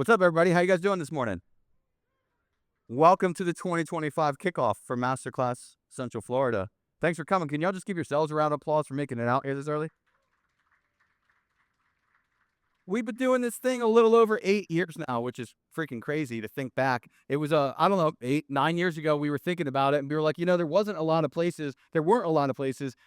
What's up, everybody? How you guys doing this morning? Welcome to the 2025 kickoff for Masterclass Central Florida. Thanks for coming. Can y'all just give yourselves a round of applause for making it out here this early? We've been doing this thing a little over 8 years now, which is freaking crazy to think back. It was, I don't know, 8, 9 years ago, we were thinking about it and we were like, there weren't a lot of places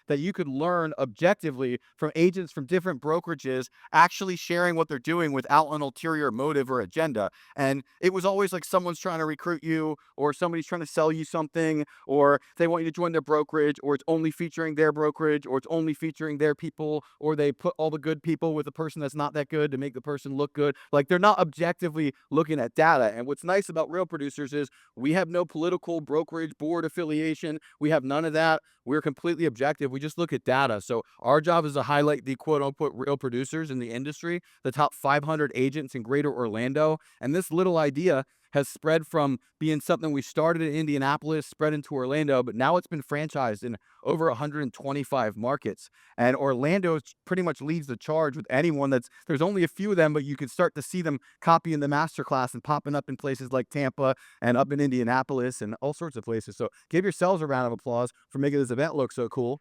that you could learn objectively from agents from different brokerages actually sharing what they're doing without an ulterior motive or agenda. And it was always like someone's trying to recruit you, or somebody's trying to sell you something, or they want you to join their brokerage, or it's only featuring their brokerage, or it's only featuring their people, or they put all the good people with the person that's not that good to make the person look good. Like, they're not objectively looking at data. And what's nice about Real Producers is we have no political brokerage board affiliation. We have none of that. We're completely objective. We just look at data. So our job is to highlight the quote unquote real producers in the industry, the top 500 agents in Greater Orlando. And this little idea has spread from being something we started in Indianapolis, spread into Orlando, but now it's been franchised in over 125 markets. And Orlando pretty much leads the charge with anyone there's only a few of them, but you can start to see them copying the masterclass and popping up in places like Tampa and up in Indianapolis and all sorts of places. So give yourselves a round of applause for making this event look so cool.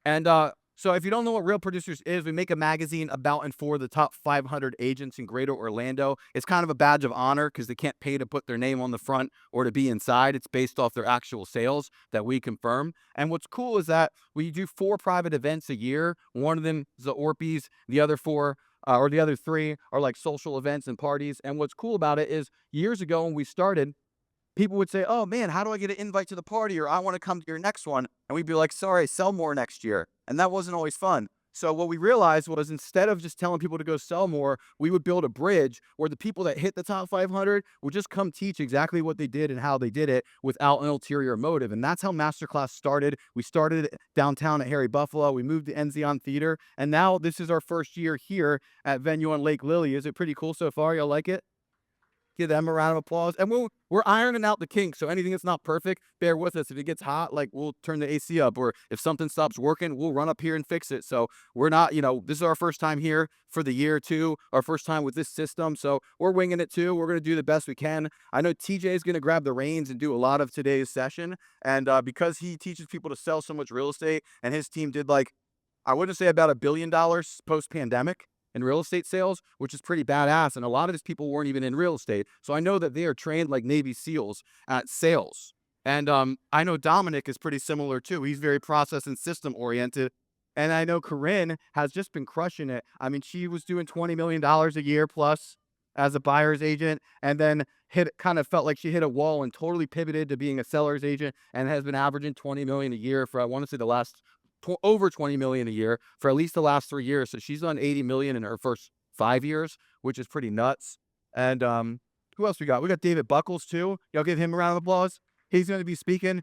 And so if you don't know what Real Producers is, we make a magazine about and for the top 500 agents in Greater Orlando. It's kind of a badge of honor because they can't pay to put their name on the front or to be inside. It's based off their actual sales that we confirm. And what's cool is that we do 4 private events a year. One of them is the Orpies. The other 4 or the other 3 are like social events and parties. And what's cool about it is years ago when we started, people would say, "Oh man, how do I get an invite to the party?" Or "I want to come to your next one." And we'd be like, "Sorry, sell more next year." And that wasn't always fun. So what we realized was, instead of just telling people to go sell more, we would build a bridge where the people that hit the top 500 would just come teach exactly what they did and how they did it without an ulterior motive. And that's how Masterclass started. We started downtown at Harry Buffalo. We moved to Enzion Theater. And now this is our first year here at Venue on Lake Lily. Is it pretty cool so far? Y'all like it? Give them a round of applause. And we're ironing out the kinks. So anything that's not perfect, bear with us. If it gets hot, like, we'll turn the AC up, or if something stops working, we'll run up here and fix it. So we're not, this is our first time here for the year too, our first time with this system. So we're winging it too. We're going to do the best we can. I know TJ is going to grab the reins and do a lot of today's session. And because he teaches people to sell so much real estate, and his team did, like, I wouldn't say about $1 billion post-pandemic in real estate sales, which is pretty badass. And a lot of these people weren't even in real estate. So I know that they are trained like Navy SEALs at sales. And I know Dominick is pretty similar too. He's very process and system oriented. And I know Corinne has just been crushing it. I mean, she was doing $20 million a year plus as a buyer's agent, and then kind of felt like she hit a wall and totally pivoted to being a seller's agent, and has been averaging 20 million a year for, I want to say, the last over 20 million a year for at least the last 3 years. So she's done 80 million in her first 5 years, which is pretty nuts. And who else we got? We got David Buckles too. Y'all give him a round of applause. He's going to be speaking.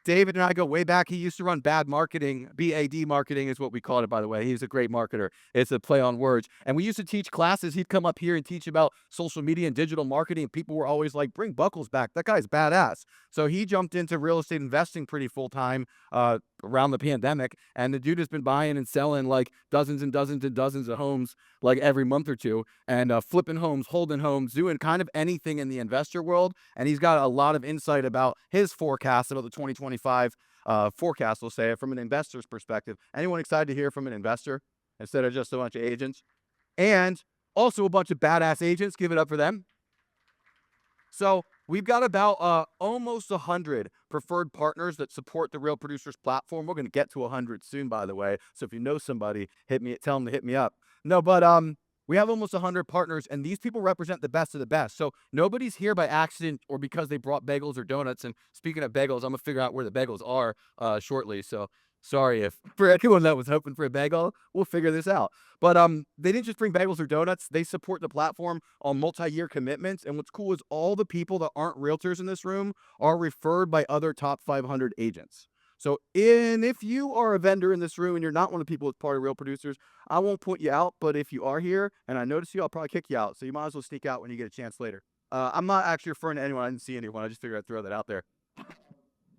David and I go way back. He used to run Bad Marketing. BAD Marketing is what we called it, by the way. He's a great marketer. It's a play on words. And we used to teach classes. He'd come up here and teach about social media and digital marketing. People were always like, "Bring Buckles back. That guy's badass." So he jumped into real estate investing pretty full time around the pandemic. And the dude has been buying and selling like dozens and dozens and dozens of homes like every month or two, and flipping homes, holding homes, doing kind of anything in the investor world. And he's got a lot of insight about his forecast about the 2025 forecast, we'll say it, from an investor's perspective. Anyone excited to hear from an investor instead of just a bunch of agents? And also a bunch of badass agents. Give it up for them. So we've got about almost 100 preferred partners that support the Real Producers platform. We're going to get to 100 soon, by the way. So if you know somebody, tell them to hit me up. No, but we have almost 100 partners, and these people represent the best of the best. So nobody's here by accident or because they brought bagels or donuts. And speaking of bagels, I'm going to figure out where the bagels are shortly. So sorry if for anyone that was hoping for a bagel, we'll figure this out. But they didn't just bring bagels or donuts. They support the platform on multi-year commitments. And what's cool is all the people that aren't realtors in this room are referred by other top 500 agents. So if you are a vendor in this room and you're not one of the people that's part of Real Producers, I won't put you out. But if you are here and I notice you, I'll probably kick you out. So you might as well sneak out when you get a chance later. I'm not actually referring to anyone. I didn't see anyone. I just figured I'd throw that out there.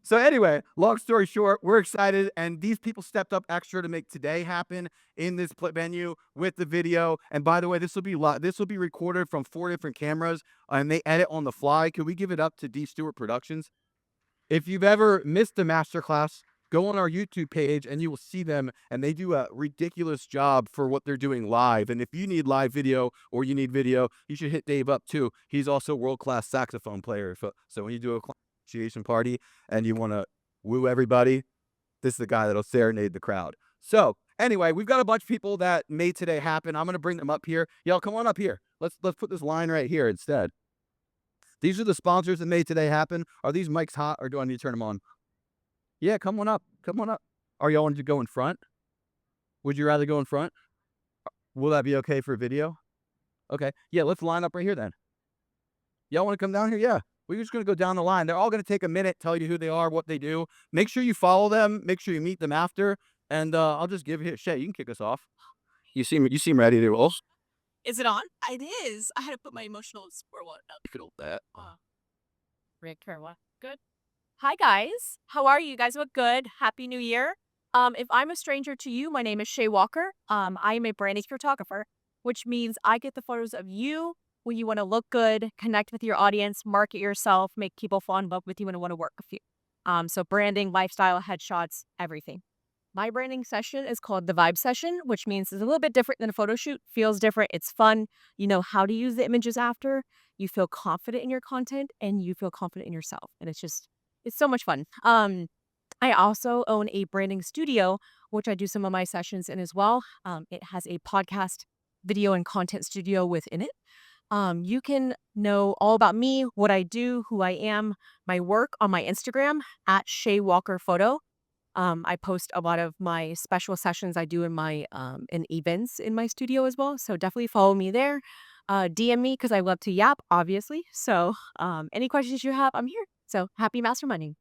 So anyway, long story short, we're excited, and these people stepped up extra to make today happen in this venue with the video. And by the way, this will be recorded from 4 different cameras, and they edit on the fly. Could we give it up to DStewartProductions? If you've ever missed the masterclass, go on our YouTube page and you will see them, and they do a ridiculous job for what they're doing live. And if you need live video or you need video, you should hit Dave up too. He's also a world-class saxophone player. So when you do a appreciation party and you want to woo everybody, this is the guy that'll serenade the crowd. So anyway, we've got a bunch of people that made today happen. I'm going to bring them up here. Y'all come on up here. Let's put this line right here instead. These are the sponsors that made today happen. Are these mics hot, or do I need to turn them on? Yeah, come on up. Come on up. Are y'all wanting to go in front? Would you rather go in front? Will that be okay for video? Okay. Yeah, let's line up right here then. Y'all want to come down here? Yeah. We're just going to go down the line. They're all going to take a minute, tell you who they are, what they do. Make sure you follow them. Make sure you meet them after. And I'll just give you Shay. You can kick us off. You seem ready to roll. Is it on? It is. I had to put my emotional support one up. Feel that. Rick, what? Good. Hi, guys. How are you? You guys look good. Happy New Year. If I'm a stranger to you, my name is Shay Walker. I am a branding photographer, which means I get the photos of you when you want to look good, connect with your audience, market yourself, make people fall in love with you and want to work with you. So branding, lifestyle, headshots, everything. My branding session is called the Vibe Session, which means it's a little bit different than a photo shoot. Feels different. It's fun. You know how to use the images after. You feel confident in your content and you feel confident in yourself. And it's so much fun. I also own a branding studio, which I do some of my sessions in as well. It has a podcast, video, and content studio within it. You can know all about me, what I do, who I am, my work on my Instagram at Shay Walker Photo. I post a lot of my special sessions I do in my in events in my studio as well. So definitely follow me there. DM me because I love to yap, obviously. So any questions you have, I'm here. So happy masterminding.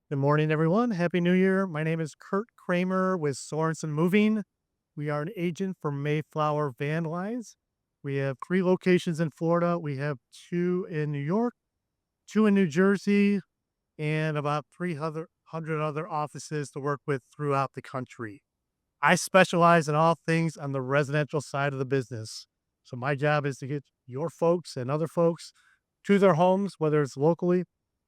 Good morning, everyone. Happy New Year. My name is Kurt Kramer with Sorensen Moving. We are an agent for Mayflower Van Lines. We have 3 locations in Florida. We have 2 in New York, 2 in New Jersey, and about 300 other offices to work with throughout the country. I specialize in all things on the residential side of the business. So my job is to get your folks and other folks to their homes, whether it's locally,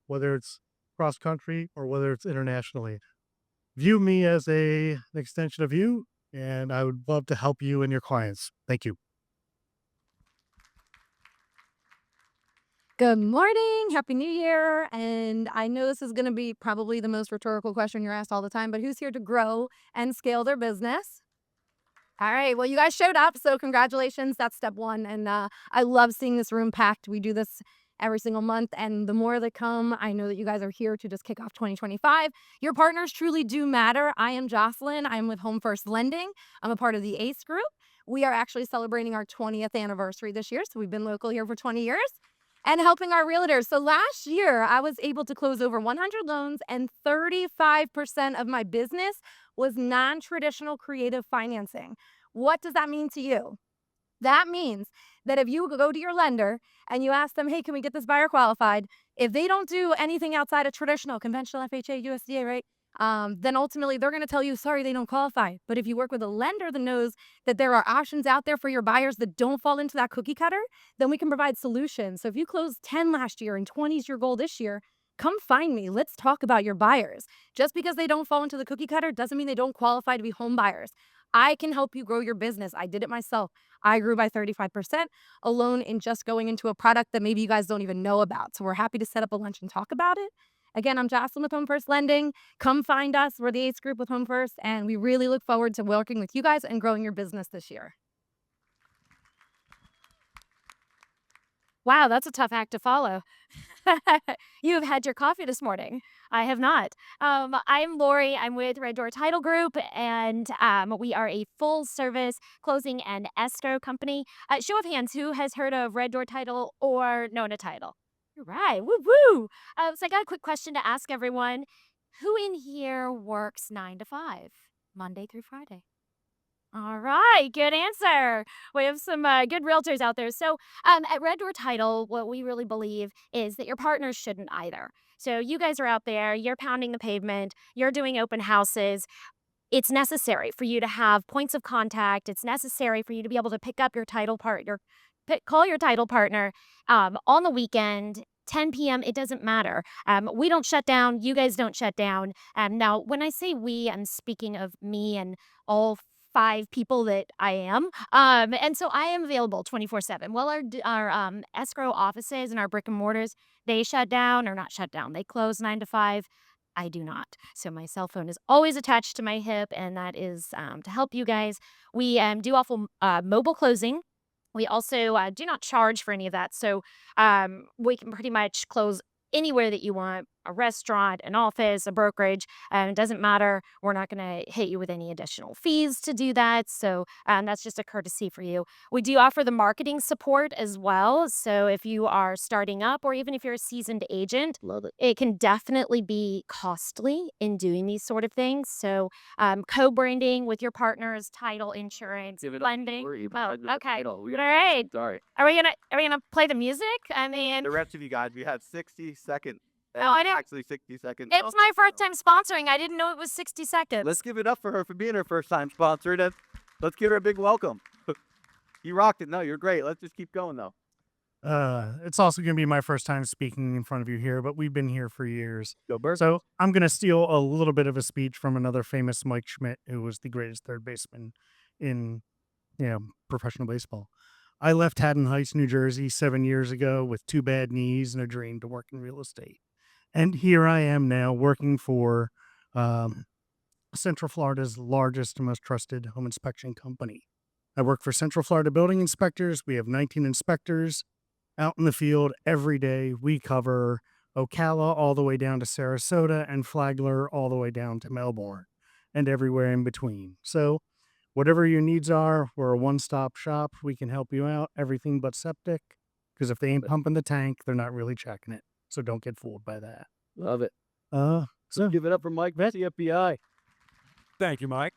whether it's cross country, or whether it's internationally. View me as an extension of you, and I would love to help you and your clients. Thank you. Good morning. Happy New Year. And I know this is going to be probably the most rhetorical question you're asked all the time, but who's here to grow and scale their business? All right. Well, you guys showed up, so congratulations. That's step 1. And I love seeing this room packed. We do this every single month, and the more that come, I know that you guys are here to just kick off 2025. Your partners truly do matter. I am Jocelyn. I'm with Home First Lending. I'm a part of the ACE group. We are actually celebrating our 20th anniversary this year, so we've been local here for 20 years. And helping our realtors. So last year, I was able to close over 100 loans, and 35% of my business was non-traditional creative financing. What does that mean to you? That means that if you go to your lender and you ask them, hey, can we get this buyer qualified? If they don't do anything outside of traditional, conventional FHA, USDA, right? Then ultimately they're going to tell you, sorry, they don't qualify. But if you work with a lender that knows that there are options out there for your buyers that don't fall into that cookie cutter, then we can provide solutions. So if you closed 10 last year and 20 is your goal this year, come find me. Let's talk about your buyers. Just because they don't fall into the cookie cutter doesn't mean they don't qualify to be home buyers. I can help you grow your business. I did it myself. I grew by 35% alone in just going into a product that maybe you guys don't even know about. So we're happy to set up a lunch and talk about it. Again, I'm Jocelyn with Home First Lending. Come find us. We're the ACE group with Home First, and we really look forward to working with you guys and growing your business this year. Wow, that's a tough act to follow. You have had your coffee this morning. I have not. I'm Lori. I'm with Red Door Title Group, and we are a full-service closing and escrow company. Show of hands, who has heard of Red Door Title or Nona Title? All right, woo-woo! So I got a quick question to ask everyone. Who in here works 9 to 5, Monday through Friday? All right, good answer. We have some good realtors out there. So, at Red Door Title, what we really believe is that your partners shouldn't either. So, you guys are out there, you're pounding the pavement, you're doing open houses. It's necessary for you to have points of contact. It's necessary for you to be able to pick up your title partner, call your title partner on the weekend. 10 p.m., it doesn't matter. We don't shut down. You guys don't shut down. Now, when I say we, I'm speaking of me and all 5 people that I am. And so I am available 24/7. Well, our escrow offices and our brick and mortars, they shut down or not shut down. They close 9 to 5. I do not. So my cell phone is always attached to my hip, and that is to help you guys. We do offer mobile closing. We also do not charge for any of that. So we can pretty much close anywhere that you want, a restaurant, an office, a brokerage. It doesn't matter. We're not going to hit you with any additional fees to do that. So that's just a courtesy for you. We do offer the marketing support as well. So if you are starting up or even if you're a seasoned agent, Love it. it can definitely be costly in doing these sort of things. So co-branding with your partners, title insurance, Give it up. blending. We're Oh, even- okay. All All right. right. Are we gonna play the music? I mean, The rest of you guys, we have 60 seconds. Oh, I know. Actually, 60 seconds. it's my first time sponsoring. I didn't know it was 60 seconds. Let's give it up for her for being her first time sponsor. Let's give her a big welcome. You rocked it. No, you're great. Let's just keep going, though. It's also going to be my first time speaking in front of you here, but we've been here for years. Go Birds. So I'm going to steal a little bit of a speech from another famous Mike Schmidt, who was the greatest third baseman in, professional baseball. I left Haddon Heights, New Jersey 7 years ago with 2 bad knees and a dream to work in real estate. And here I am now working for Central Florida's largest and most trusted home inspection company. I work for Central Florida Building Inspectors. We have 19 inspectors out in the field every day. We cover Ocala all the way down to Sarasota and Flagler all the way down to Melbourne and everywhere in between. So whatever your needs are, we're a one-stop shop. We can help you out, everything but septic, because if they ain't pumping the tank, they're not really checking it. So don't get fooled by that. Love it. So Give it up for Mike, CFBI. Thank you, Mike.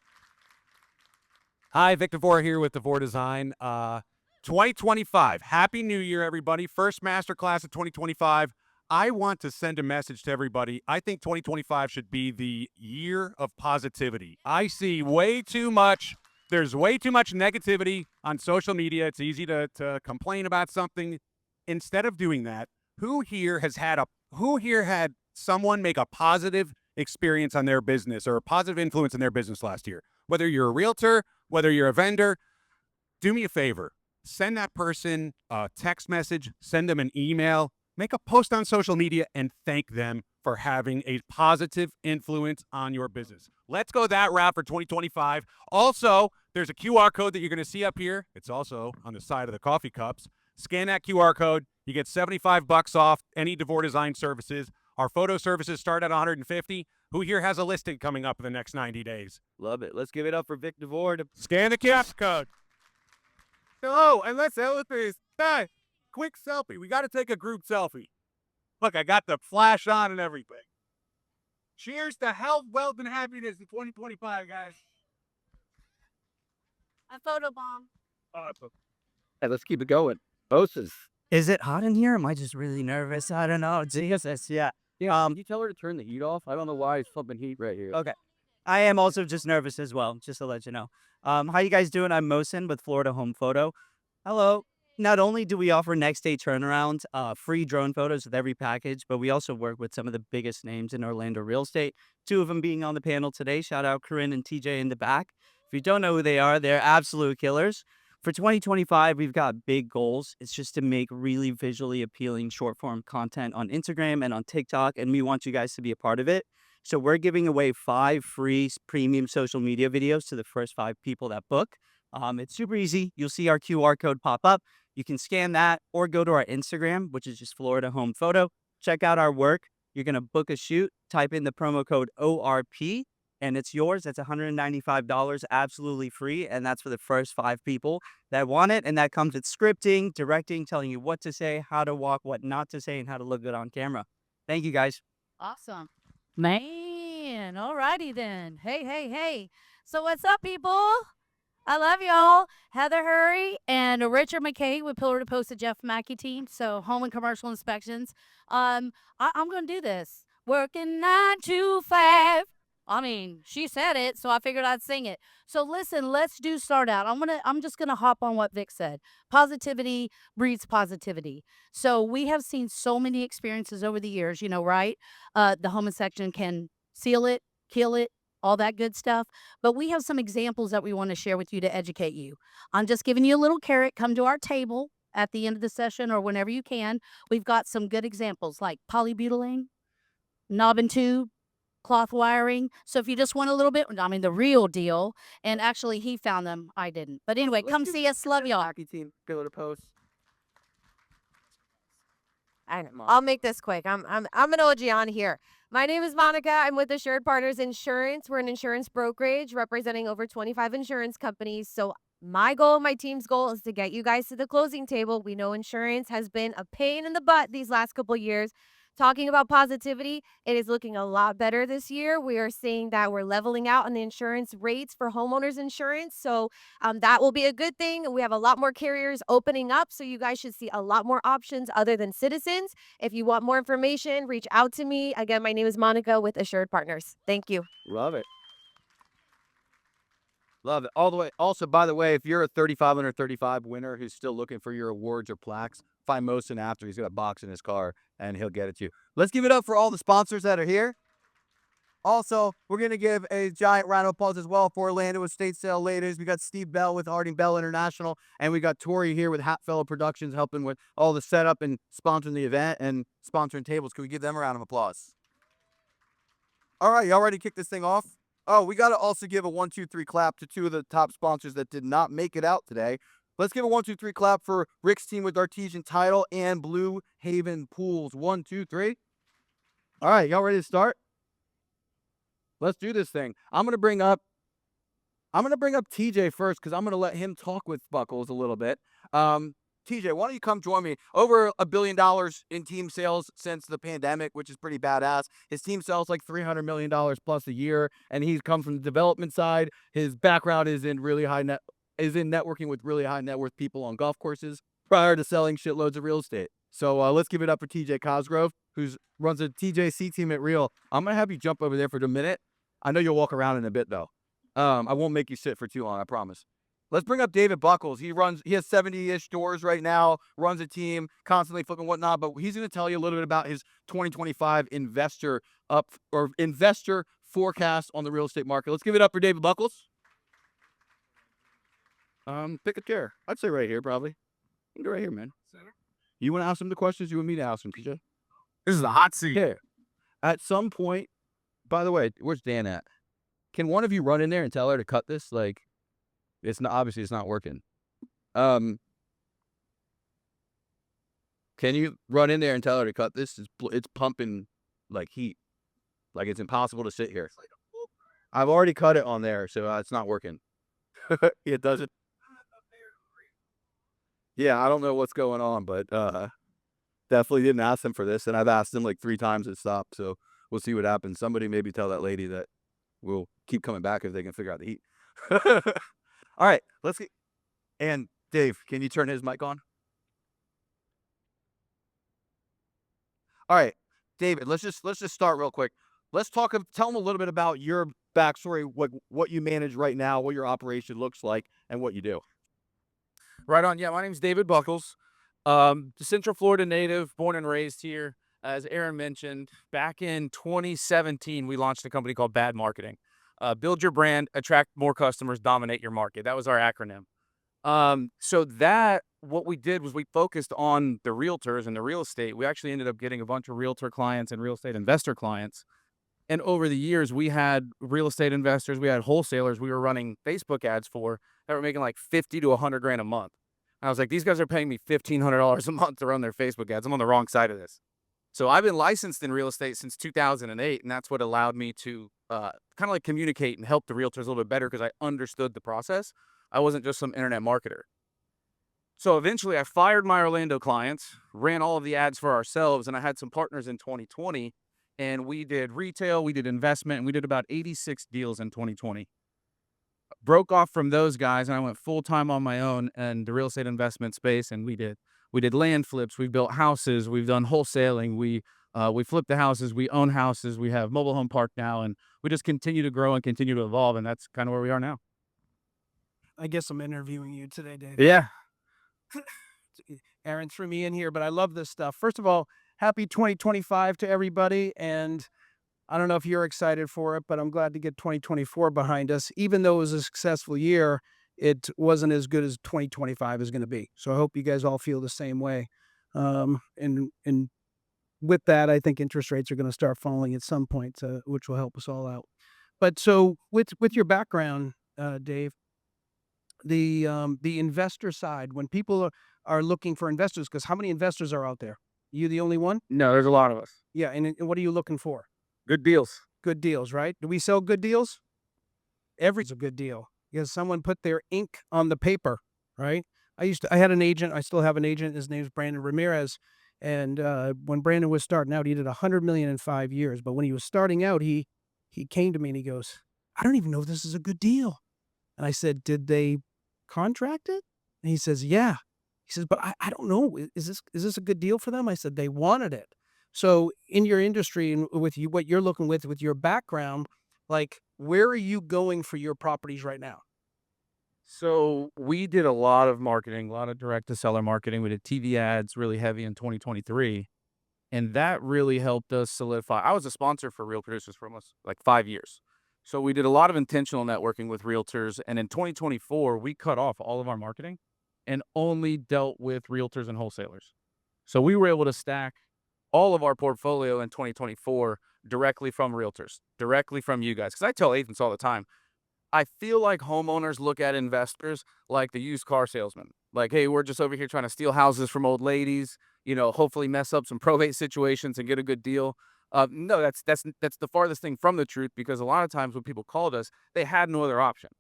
Hi, Victor Vore here with DeVore Design. 2025. Happy New Year, everybody. First masterclass of 2025. I want to send a message to everybody. I think 2025 should be the year of positivity. I see way too much. There's way too much negativity on social media. It's easy to complain about something. Instead of doing that, who here had someone make a positive experience on their business or a positive influence in their business last year? Whether you're a realtor, whether you're a vendor, do me a favor. Send that person a text message, send them an email, make a post on social media, and thank them for having a positive influence on your business. Let's go that route for 2025. Also, there's a QR code that you're going to see up here. It's also on the side of the coffee cups. Scan that QR code. You get $75 off any DeVore Design services. Our photo services start at $150. Who here has a listing coming up in the next 90 days? Love it. Let's give it up for Vic DeVore. Scan the QR code. Oh, and let's illustrate this. Quick selfie. We got to take a group selfie. Look, I got the flash on and everything. Cheers to health, wealth, and happiness in 2025, guys. A photo bomb. Awesome. Hey, let's keep it going. Moses. Is it hot in here? Am I just really nervous? I don't know. Jesus, yeah. Can you tell her to turn the heat off? I don't know why it's pumping heat right here. Okay. I am also just nervous as well, just to let you know. How you guys doing? I'm Mosin with Florida Home Photo. Hello. Not only do we offer next day turnaround, free drone photos with every package, but we also work with some of the biggest names in Orlando real estate. 2 of them being on the panel today. Shout out Corinne and TJ in the back. If you don't know who they are, they're absolute killers. For 2025, we've got big goals. It's just to make really visually appealing short form content on Instagram and on TikTok, and we want you guys to be a part of it. So we're giving away 5 free premium social media videos to the first 5 people that book. It's super easy. You'll see our QR code pop up. You can scan that or go to our Instagram, which is just Florida Home Photo. Check out our work. You're going to book a shoot, type in the promo code ORP, and it's yours. That's $195, absolutely free. And that's for the first 5 people that want it. And that comes with scripting, directing, telling you what to say, how to walk, what not to say, and how to look good on camera. Thank you, guys. Awesome. Man, alrighty then. Hey. So what's up, people? I love y'all. Heather Hurry and Richard McKay with Pillar to Post, the Jeff Mackey team. So home and commercial inspections. I'm gonna do this. Working 9 to 5. I mean, she said it, so I figured I'd sing it. So listen, let's do start out. I'm just gonna hop on what Vic said. Positivity breeds positivity. So we have seen so many experiences over the years, right? The home inspection can seal it, kill it, all that good stuff. But we have some examples that we want to share with you to educate you. I'm just giving you a little carrot. Come to our table at the end of the session or whenever you can. We've got some good examples like polybutylene, knob and tube, cloth wiring. So if you just want a little bit, the real deal. And actually, he found them. I didn't. But anyway, come see us. Love y'all. Hockey team, Pillar to Post. I'll make this quick. I'm an OG on here. My name is Monica. I'm with Assured Partners Insurance. We're an insurance brokerage representing over 25 insurance companies. So my goal, my team's goal is to get you guys to the closing table. We know insurance has been a pain in the butt these last couple of years. Talking about positivity, it is looking a lot better this year. We are seeing that we're leveling out on the insurance rates for homeowners insurance. So that will be a good thing. We have a lot more carriers opening up. So you guys should see a lot more options other than Citizens. If you want more information, reach out to me. Again, my name is Monica with Assured Partners. Thank you. Love it. Love it. All the way. Also, by the way, if you're a 35 under 35 winner who's still looking for your awards or plaques, find Mosin after. He's got a box in his car, and he'll get it to you. Let's give it up for all the sponsors that are here. Also, we're going to give a giant round of applause as well for Orlando Estate Sale Ladies. We got Steve Bell with Harding Bell International, and we got Tori here with Hatfellow Productions helping with all the setup and sponsoring the event and sponsoring tables. Can we give them a round of applause? All right, y'all ready to kick this thing off? Oh, we got to also give a 1, 2, 3 clap to 2 of the top sponsors that did not make it out today. Let's give a 1, 2, 3 clap for Rick's team with Artesian Title and Blue Haven Pools. 1, 2, 3. All right, y'all ready to start? Let's do this thing. I'm gonna bring up TJ first because I'm gonna let him talk with Buckles a little bit. TJ, why don't you come join me? Over $1 billion in team sales since the pandemic, which is pretty badass. His team sells like $300 million plus a year, and he's come from the development side. His background is in networking with really high net worth people on golf courses prior to selling shitloads of real estate. So let's give it up for TJ Cosgrove, who runs a TJC team at Real. I'm gonna have you jump over there for a minute. I know you'll walk around in a bit though. I won't make you sit for too long, I promise. Let's bring up David Buckles. He has 70-ish stores right now, runs a team, constantly flipping whatnot, but he's going to tell you a little bit about his 2025 investor forecast on the real estate market. Let's give it up for David Buckles. Pick a chair. I'd say right here, probably. You can go right here, man. Center. You want to ask him the questions? You want me to ask him, TJ? This is a hot seat. Yeah. At some point, by the way, where's Dan at? Can one of you run in there and tell her to cut this? Like, obviously it's not working. Can you run in there and tell her to cut this? It's pumping like heat. Like it's impossible to sit here. I've already cut it on there, so it's not working. It doesn't. Yeah, I don't know what's going on, but definitely didn't ask them for this, and I've asked them like 3 times to stop. So we'll see what happens. Somebody maybe tell that lady that we'll keep coming back if they can figure out the heat. All right, let's get. And Dave, can you turn his mic on? All right, David, let's just start real quick. Let's tell them a little bit about your backstory, what you manage right now, what your operation looks like, and what you do. Right on. Yeah, my name's David Buckles. The Central Florida native, born and raised here. As Aaron mentioned, back in 2017, we launched a company called Bad Marketing. Build your brand, attract more customers, dominate your market. That was our acronym. What we did was we focused on the realtors and the real estate. We actually ended up getting a bunch of realtor clients and real estate investor clients. And over the years, we had real estate investors, we had wholesalers we were running Facebook ads for that were making like 50 to 100 grand a month. I was like, these guys are paying me $1,500 a month to run their Facebook ads. I'm on the wrong side of this. So I've been licensed in real estate since 2008, and that's what allowed me to kind of like communicate and help the realtors a little bit better because I understood the process. I wasn't just some internet marketer. So eventually I fired my Orlando clients, ran all of the ads for ourselves, and I had some partners in 2020, and we did retail, we did investment, and we did about 86 deals in 2020. broke off from those guys and I went full time on my own in the real estate investment space. And we did land flips, we built houses, we've done wholesaling, we flipped the houses, we own houses, we have mobile home park now, and we just continue to grow and continue to evolve, and that's kind of where we are now. I guess I'm interviewing you today, Dave. Yeah. Aaron threw me in here, but I love this stuff. First of all, happy 2025 to everybody. And I don't know if you're excited for it, but I'm glad to get 2024 behind us. Even though it was a successful year, it wasn't as good as 2025 is going to be. So I hope you guys all feel the same way. And with that, I think interest rates are going to start falling at some point, which will help us all out. But so with your background, Dave, the investor side, when people are looking for investors, because how many investors are out there? You the only one? No, there's a lot of us. Yeah, and what are you looking for? Good deals. Good deals, right? Do we sell good deals? Every's a good deal because someone put their ink on the paper, right? I had an agent. I still have an agent. His name's Brandon Ramirez. And when Brandon was starting out, he did $100 million in 5 years. But when he was starting out, he came to me and he goes, "I don't even know if this is a good deal." And I said, "Did they contract it?" And he says, "Yeah." He says, "But I don't know. Is this a good deal for them?" I said, "They wanted it." So in your industry and with you, what you're looking with your background, like where are you going for your properties right now? So we did a lot of marketing, a lot of direct to seller marketing. We did TV ads really heavy in 2023. And that really helped us solidify. I was a sponsor for Real Producers for almost like 5 years. So we did a lot of intentional networking with realtors. And in 2024, we cut off all of our marketing and only dealt with realtors and wholesalers. So we were able to stack all of our portfolio in 2024 directly from realtors, directly from you guys. Because I tell agents all the time, I feel like homeowners look at investors like the used car salesman. Like, hey, we're just over here trying to steal houses from old ladies, hopefully mess up some probate situations and get a good deal. No, that's the farthest thing from the truth, because a lot of times when people called us, they had no other option.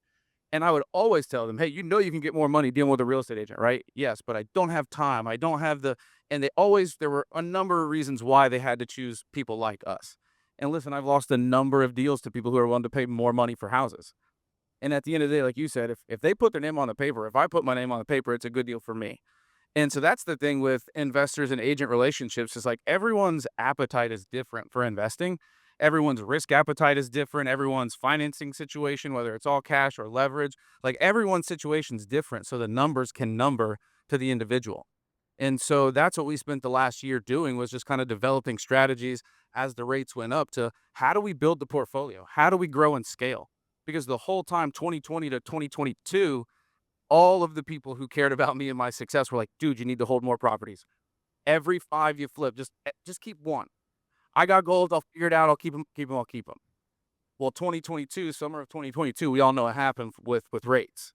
And I would always tell them, hey, you can get more money dealing with a real estate agent, right? Yes, but I don't have time. I don't have and there were a number of reasons why they had to choose people like us. And listen, I've lost a number of deals to people who are willing to pay more money for houses. And at the end of the day, like you said, if they put their name on the paper, if I put my name on the paper, it's a good deal for me. And so that's the thing with investors and agent relationships, is like everyone's appetite is different for investing. Everyone's risk appetite is different. Everyone's financing situation, whether it's all cash or leverage, like everyone's situation is different. So the numbers can number to the individual. And so that's what we spent the last year doing, was just kind of developing strategies as the rates went up to how do we build the portfolio? How do we grow and scale? Because the whole time, 2020 to 2022, all of the people who cared about me and my success were like, "Dude, you need to hold more properties. Every 5 you flip, just keep one. I got gold. I'll figure it out. I'll keep them. I'll keep them." Well, 2022, summer of 2022, we all know what happened with rates.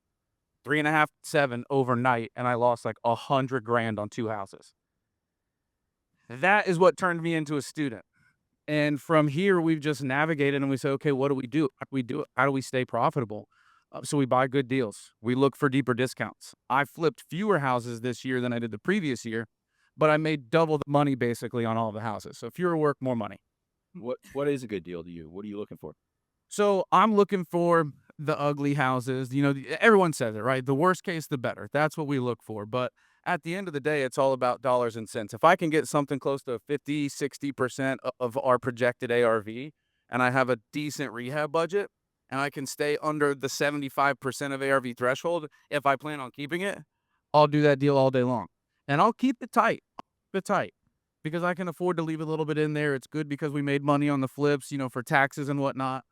3.5, 7 overnight, and I lost like $100,000 on 2 houses. That is what turned me into a student. And from here, we've just navigated and we say, okay, what do we do? How do we do it? How do we stay profitable? So we buy good deals. We look for deeper discounts. I flipped fewer houses this year than I did the previous year, but I made double the money basically on all the houses. So fewer work, more money. What is a good deal to you? What are you looking for? So I'm looking for the ugly houses. Everyone says it, right? The worst case, the better. That's what we look for. But at the end of the day, it's all about dollars and cents. If I can get something close to 50, 60% of our projected ARV, and I have a decent rehab budget, and I can stay under the 75% of ARV threshold, if I plan on keeping it, I'll do that deal all day long. And I'll keep it tight. Because I can afford to leave a little bit in there. It's good because we made money on the flips, for taxes and whatnot.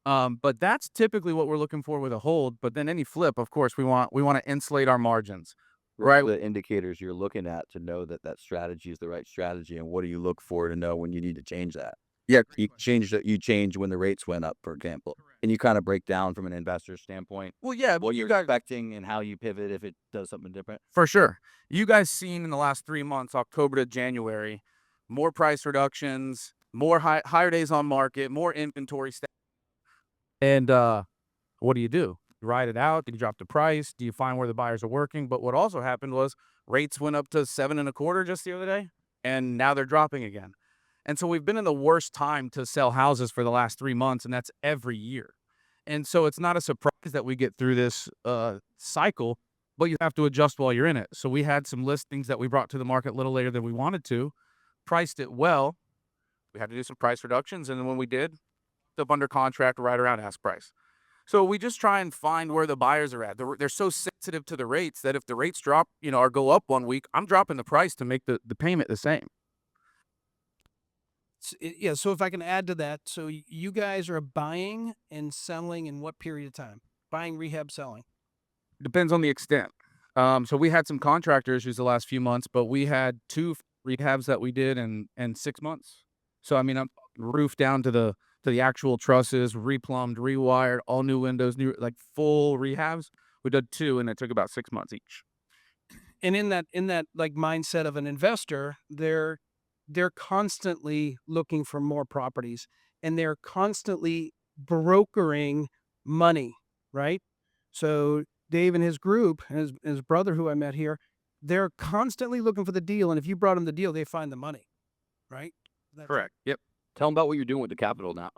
But that's typically what we're looking for with a hold. But then any flip, of course, we want to insulate our margins. Right. The indicators you're looking at to know that strategy is the right strategy, and what do you look for to know when you need to change that? Yeah. You change when the rates went up, for example, and you kind of break down from an investor standpoint. Well, yeah, what you're expecting and how you pivot if it does something different. For sure. You guys seen in the last 3 months, October to January, more price reductions, more higher days on market, more inventory. And what do? You ride it out? Do you drop the price? Do you find where the buyers are working? But what also happened was rates went up to 7.25 just the other day, and now they're dropping again. And so we've been in the worst time to sell houses for the last 3 months, and that's every year. And so it's not a surprise that we get through this cycle, but you have to adjust while you're in it. So we had some listings that we brought to the market a little later than we wanted to, priced it well. We had to do some price reductions, and then when we did, up under contract right around ask price. So we just try and find where the buyers are at. They're so sensitive to the rates that if the rates drop, or go up 1 week, I'm dropping the price to make the payment the same. Yeah, so if I can add to that, so you guys are buying and selling in what period of time? Buying, rehab, selling. Depends on the extent. So we had some contractor issues the last few months, but we had 2 rehabs that we did in 6 months. So I mean, I'm roof down to the actual trusses, replumbed, rewired, all new windows, new like full rehabs. We did 2, and it took about 6 months each. And in that like mindset of an investor, they're constantly looking for more properties, and they're constantly brokering money, right? So Dave and his group, and his brother who I met here, they're constantly looking for the deal, and if you brought them the deal, they find the money, right? Correct. Yep. Tell them about what you're doing with the capital now.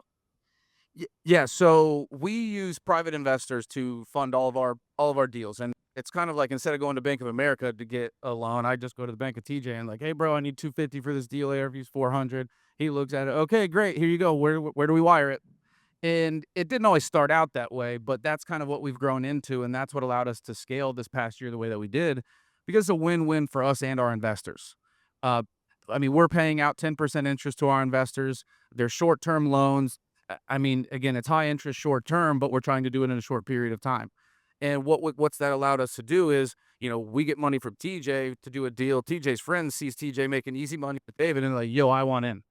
Yeah, so we use private investors to fund all of our deals, and it's kind of like instead of going to Bank of America to get a loan, I just go to the Bank of TJ and like, hey, bro, I need $250 for this deal. ARV's $400. He looks at it. Okay, great. Here you go. Where do we wire it? And it didn't always start out that way, but that's kind of what we've grown into, and that's what allowed us to scale this past year the way that we did, because it's a win-win for us and our investors. I mean, we're paying out 10% interest to our investors. They're short-term loans. I mean, again, it's high interest short term, but we're trying to do it in a short period of time. And what's that allowed us to do is, we get money from TJ to do a deal. TJ's friend sees TJ making easy money with David, and they're like, yo, I want in.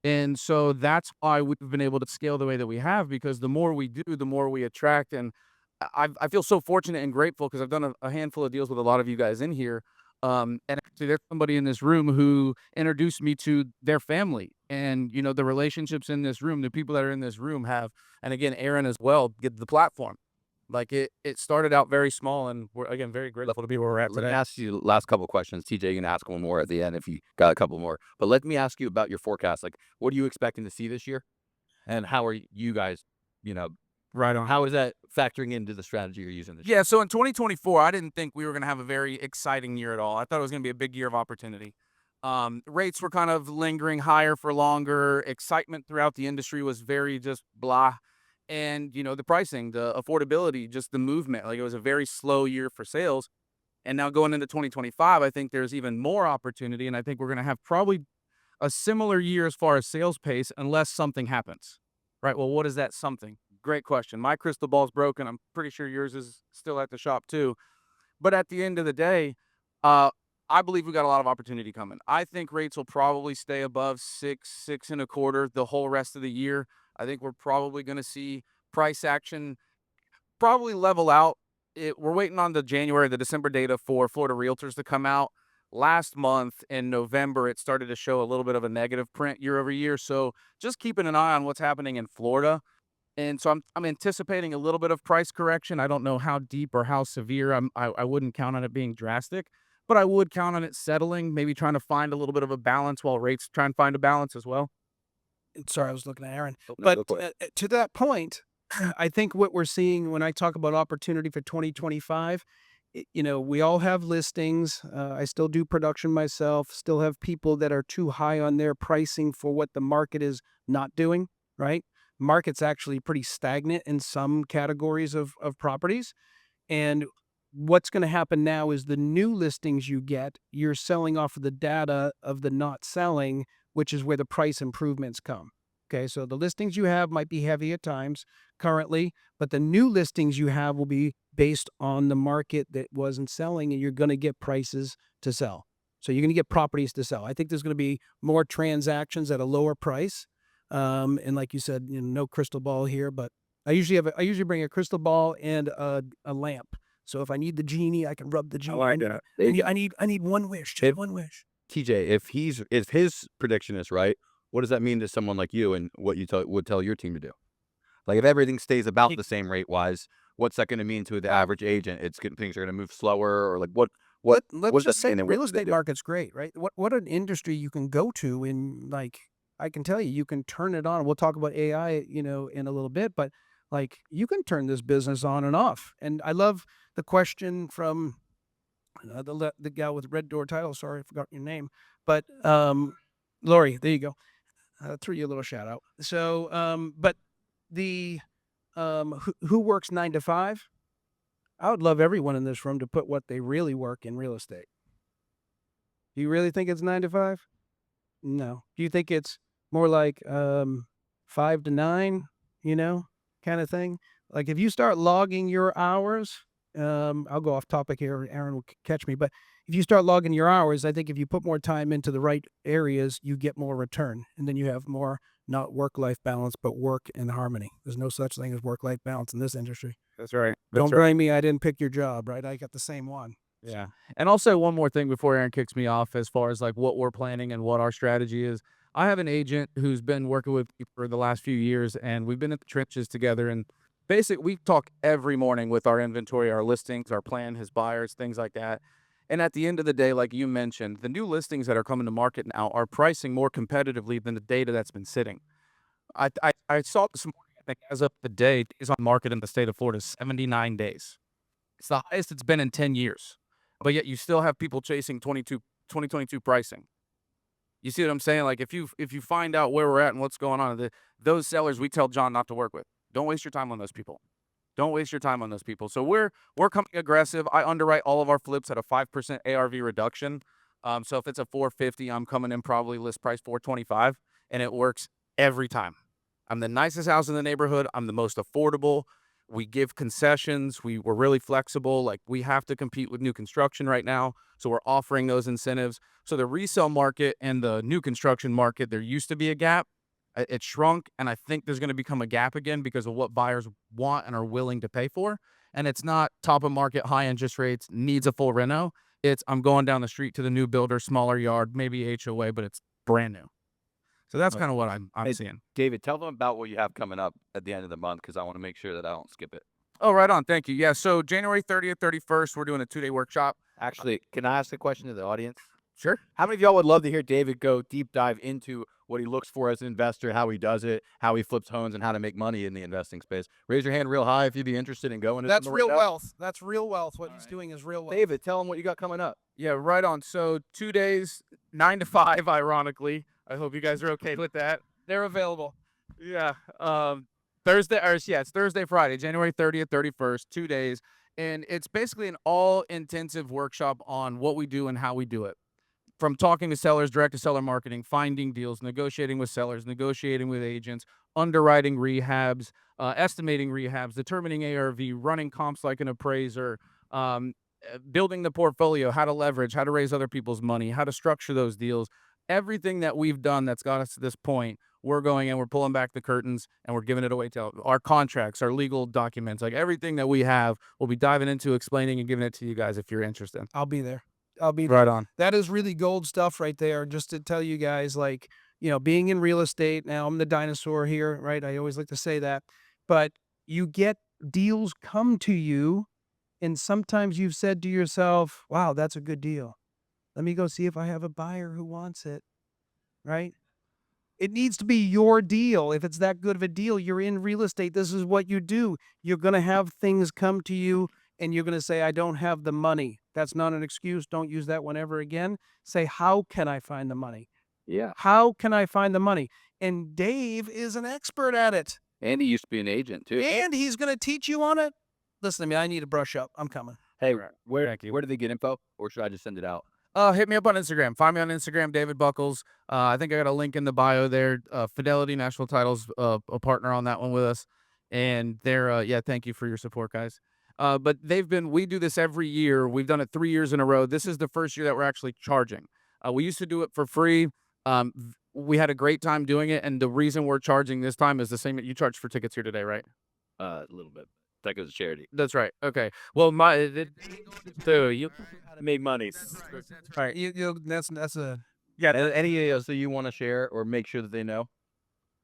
And so that's why we've been able to scale the way that we have, because the more we do, the more we attract. And I feel so fortunate and grateful because I've done a handful of deals with a lot of you guys in here. And actually, there's somebody in this room who introduced me to their family. And, the relationships in this room, the people that are in this room have, and again, Aaron as well, get the platform. Like it started out very small, and we're, again, very grateful to be where we're at Let me today. ask you the last couple of questions. TJ, you can ask one more at the end if you got a couple more. But let me ask you about your forecast. Like, what are you expecting to see this year? And how are you guys, Right on. how is that factoring into the strategy you're using this year? Yeah, so in 2024, I didn't think we were going to have a very exciting year at all. I thought it was going to be a big year of opportunity. Rates were kind of lingering higher for longer. Excitement throughout the industry was very just blah. And, the pricing, the affordability, just the movement, like it was a very slow year for sales. And now going into 2025, I think there's even more opportunity. And I think we're going to have probably a similar year as far as sales pace, unless something happens. Right. Well, what is that something? Great question. My crystal ball's broken. I'm pretty sure yours is still at the shop too. But at the end of the day, I believe we got a lot of opportunity coming. I think rates will probably stay above 6.25 the whole rest of the year. I think we're probably going to see price action probably level out. We're waiting on the December data for Florida Realtors to come out. Last month in November, it started to show a little bit of a negative print year over year. So just keeping an eye on what's happening in Florida. And so I'm anticipating a little bit of price correction. I don't know how deep or how severe. I wouldn't count on it being drastic, but I would count on it settling, maybe trying to find a little bit of a balance while rates try and find a balance as well. Sorry, I was looking at Aaron. Oh, no, But go for it. to that point, I think what we're seeing when I talk about opportunity for 2025, we all have listings. I still do production myself, still have people that are too high on their pricing for what the market is not doing, right? Market's actually pretty stagnant in some categories of properties. And what's going to happen now is the new listings you get, you're selling off of the data of the not selling, which is where the price improvements come. Okay, so the listings you have might be heavy at times currently, but the new listings you have will be based on the market that wasn't selling, and you're going to get prices to sell. So you're going to get properties to sell. I think there's going to be more transactions at a lower price. And like you said, no crystal ball here, but I usually bring a crystal ball and a lamp. So if I need the genie, I can rub the genie. I need one wish, just one wish. TJ, if his prediction is right, what does that mean to someone like you and what you would tell your team to do? Like if everything stays about the same rate wise, what's that going to mean to the average agent? Things are going to move slower, or like what? Let's just say the real estate market's great, right? What an industry you can go to, and like I can tell you can turn it on. We'll talk about AI, in a little bit, but Like, you can turn this business on and off. And I love the question from the gal with Red Door Title. Sorry, I forgot your name. But Lori, there you go. Threw you a little shout out. So, but the who works 9 to 5? I would love everyone in this room to put what they really work in real estate. Do you really think it's 9 to 5? No. Do you think it's more like 5 to 9, kind of thing? Like, if you start logging your hours, I'll go off topic here, Aaron will catch me, but if you start logging your hours, I think if you put more time into the right areas, you get more return. And then you have more, not work-life balance, but work and harmony. There's no such thing as work-life balance in this industry. That's right. Don't blame me. I didn't pick your job, right? I got the same one. Yeah. And also one more thing before Aaron kicks me off, as far as like what we're planning and what our strategy is. I have an agent who's been working with me for the last few years, and we've been in the trenches together. And basically, we talk every morning with our inventory, our listings, our plan, his buyers, things like that. And at the end of the day, like you mentioned, the new listings that are coming to market now are pricing more competitively than the data that's been sitting. I saw this morning, I think, as of the day, is on market in the state of Florida, 79 days. It's the highest it's been in 10 years. But yet you still have people chasing 2022 pricing. You see what I'm saying? Like, if you find out where we're at and what's going on, those sellers, we tell John not to work with. Don't waste your time on those people. Don't waste your time on those people. So we're coming aggressive. I underwrite all of our flips at a 5% ARV reduction. So if it's a 450, I'm coming in probably list price 425, and it works every time. I'm the nicest house in the neighborhood. I'm the most affordable. We give concessions. We're really flexible. Like, we have to compete with new construction right now, so we're offering those incentives. So the resale market and the new construction market, there used to be a gap. It shrunk, and I think there's going to become a gap again because of what buyers want and are willing to pay for. And it's not top of market, high interest rates, needs a full reno. It's, I'm going down the street to the new builder, smaller yard, maybe HOA, but it's brand new. So that's kind of what I'm seeing. David, tell them about what you have coming up at the end of the month, because I want to make sure that I don't skip it. Oh, right on. Thank you. Yeah, so January 30th, 31st, we're doing a 2-day workshop. Actually, can I ask a question to the audience? Sure. How many of y'all would love to hear David go deep dive into what he looks for as an investor, how he does it, how he flips homes, and how to make money in the investing space? Raise your hand real high if you'd be interested in going. That's real wealth. That's real wealth. What he's doing is real wealth. David, tell him what you got coming up. Yeah, right on. So 2 days, 9 to 5, ironically. I hope you guys are okay with that. They're available. Yeah. It's Thursday, Friday, January 30th, 31st, 2 days. And it's basically an all-intensive workshop on what we do and how we do it. From talking to sellers, direct-to-seller marketing, finding deals, negotiating with sellers, negotiating with agents, underwriting rehabs, estimating rehabs, determining ARV, running comps like an appraiser, building the portfolio, how to leverage, how to raise other people's money, how to structure those deals. Everything that we've done that's got us to this point, we're going and we're pulling back the curtains and we're giving it away to our contracts, our legal documents, like everything that we have, we'll be diving into, explaining, and giving it to you guys if you're interested. I'll be there. I'll be right on. That is really gold stuff right there. Just to tell you guys, like, being in real estate now, I'm the dinosaur here, right? I always like to say that, but you get deals come to you, and sometimes you've said to yourself, "Wow, that's a good deal. Let me go see if I have a buyer who wants it," right? It needs to be your deal. If it's that good of a deal, you're in real estate. This is what you do. You're going to have things come to you, and you're going to say, "I don't have the money." That's not an excuse. Don't use that one ever again. Say, "How can I find the money?" Yeah. How can I find the money? And Dave is an expert at it. And he used to be an agent, too. And he's going to teach you on it. Listen to me. I need to brush up. I'm coming. Hey, where do they get info? Or should I just send it out? Hit me up on Instagram. Find me on Instagram, David Buckles. I think I got a link in the bio there. Fidelity National Title's a partner on that one with us. And they're, thank you for your support, guys. But we do this every year. We've done it 3 years in a row. This is the first year that we're actually charging. We used to do it for free. We had a great time doing it. And the reason we're charging this time is the same that you charged for tickets here today, right? A little bit. That goes to charity. That's right. Okay. Well, you made money. All right. That's a... Yeah. Any so you want to share or make sure that they know?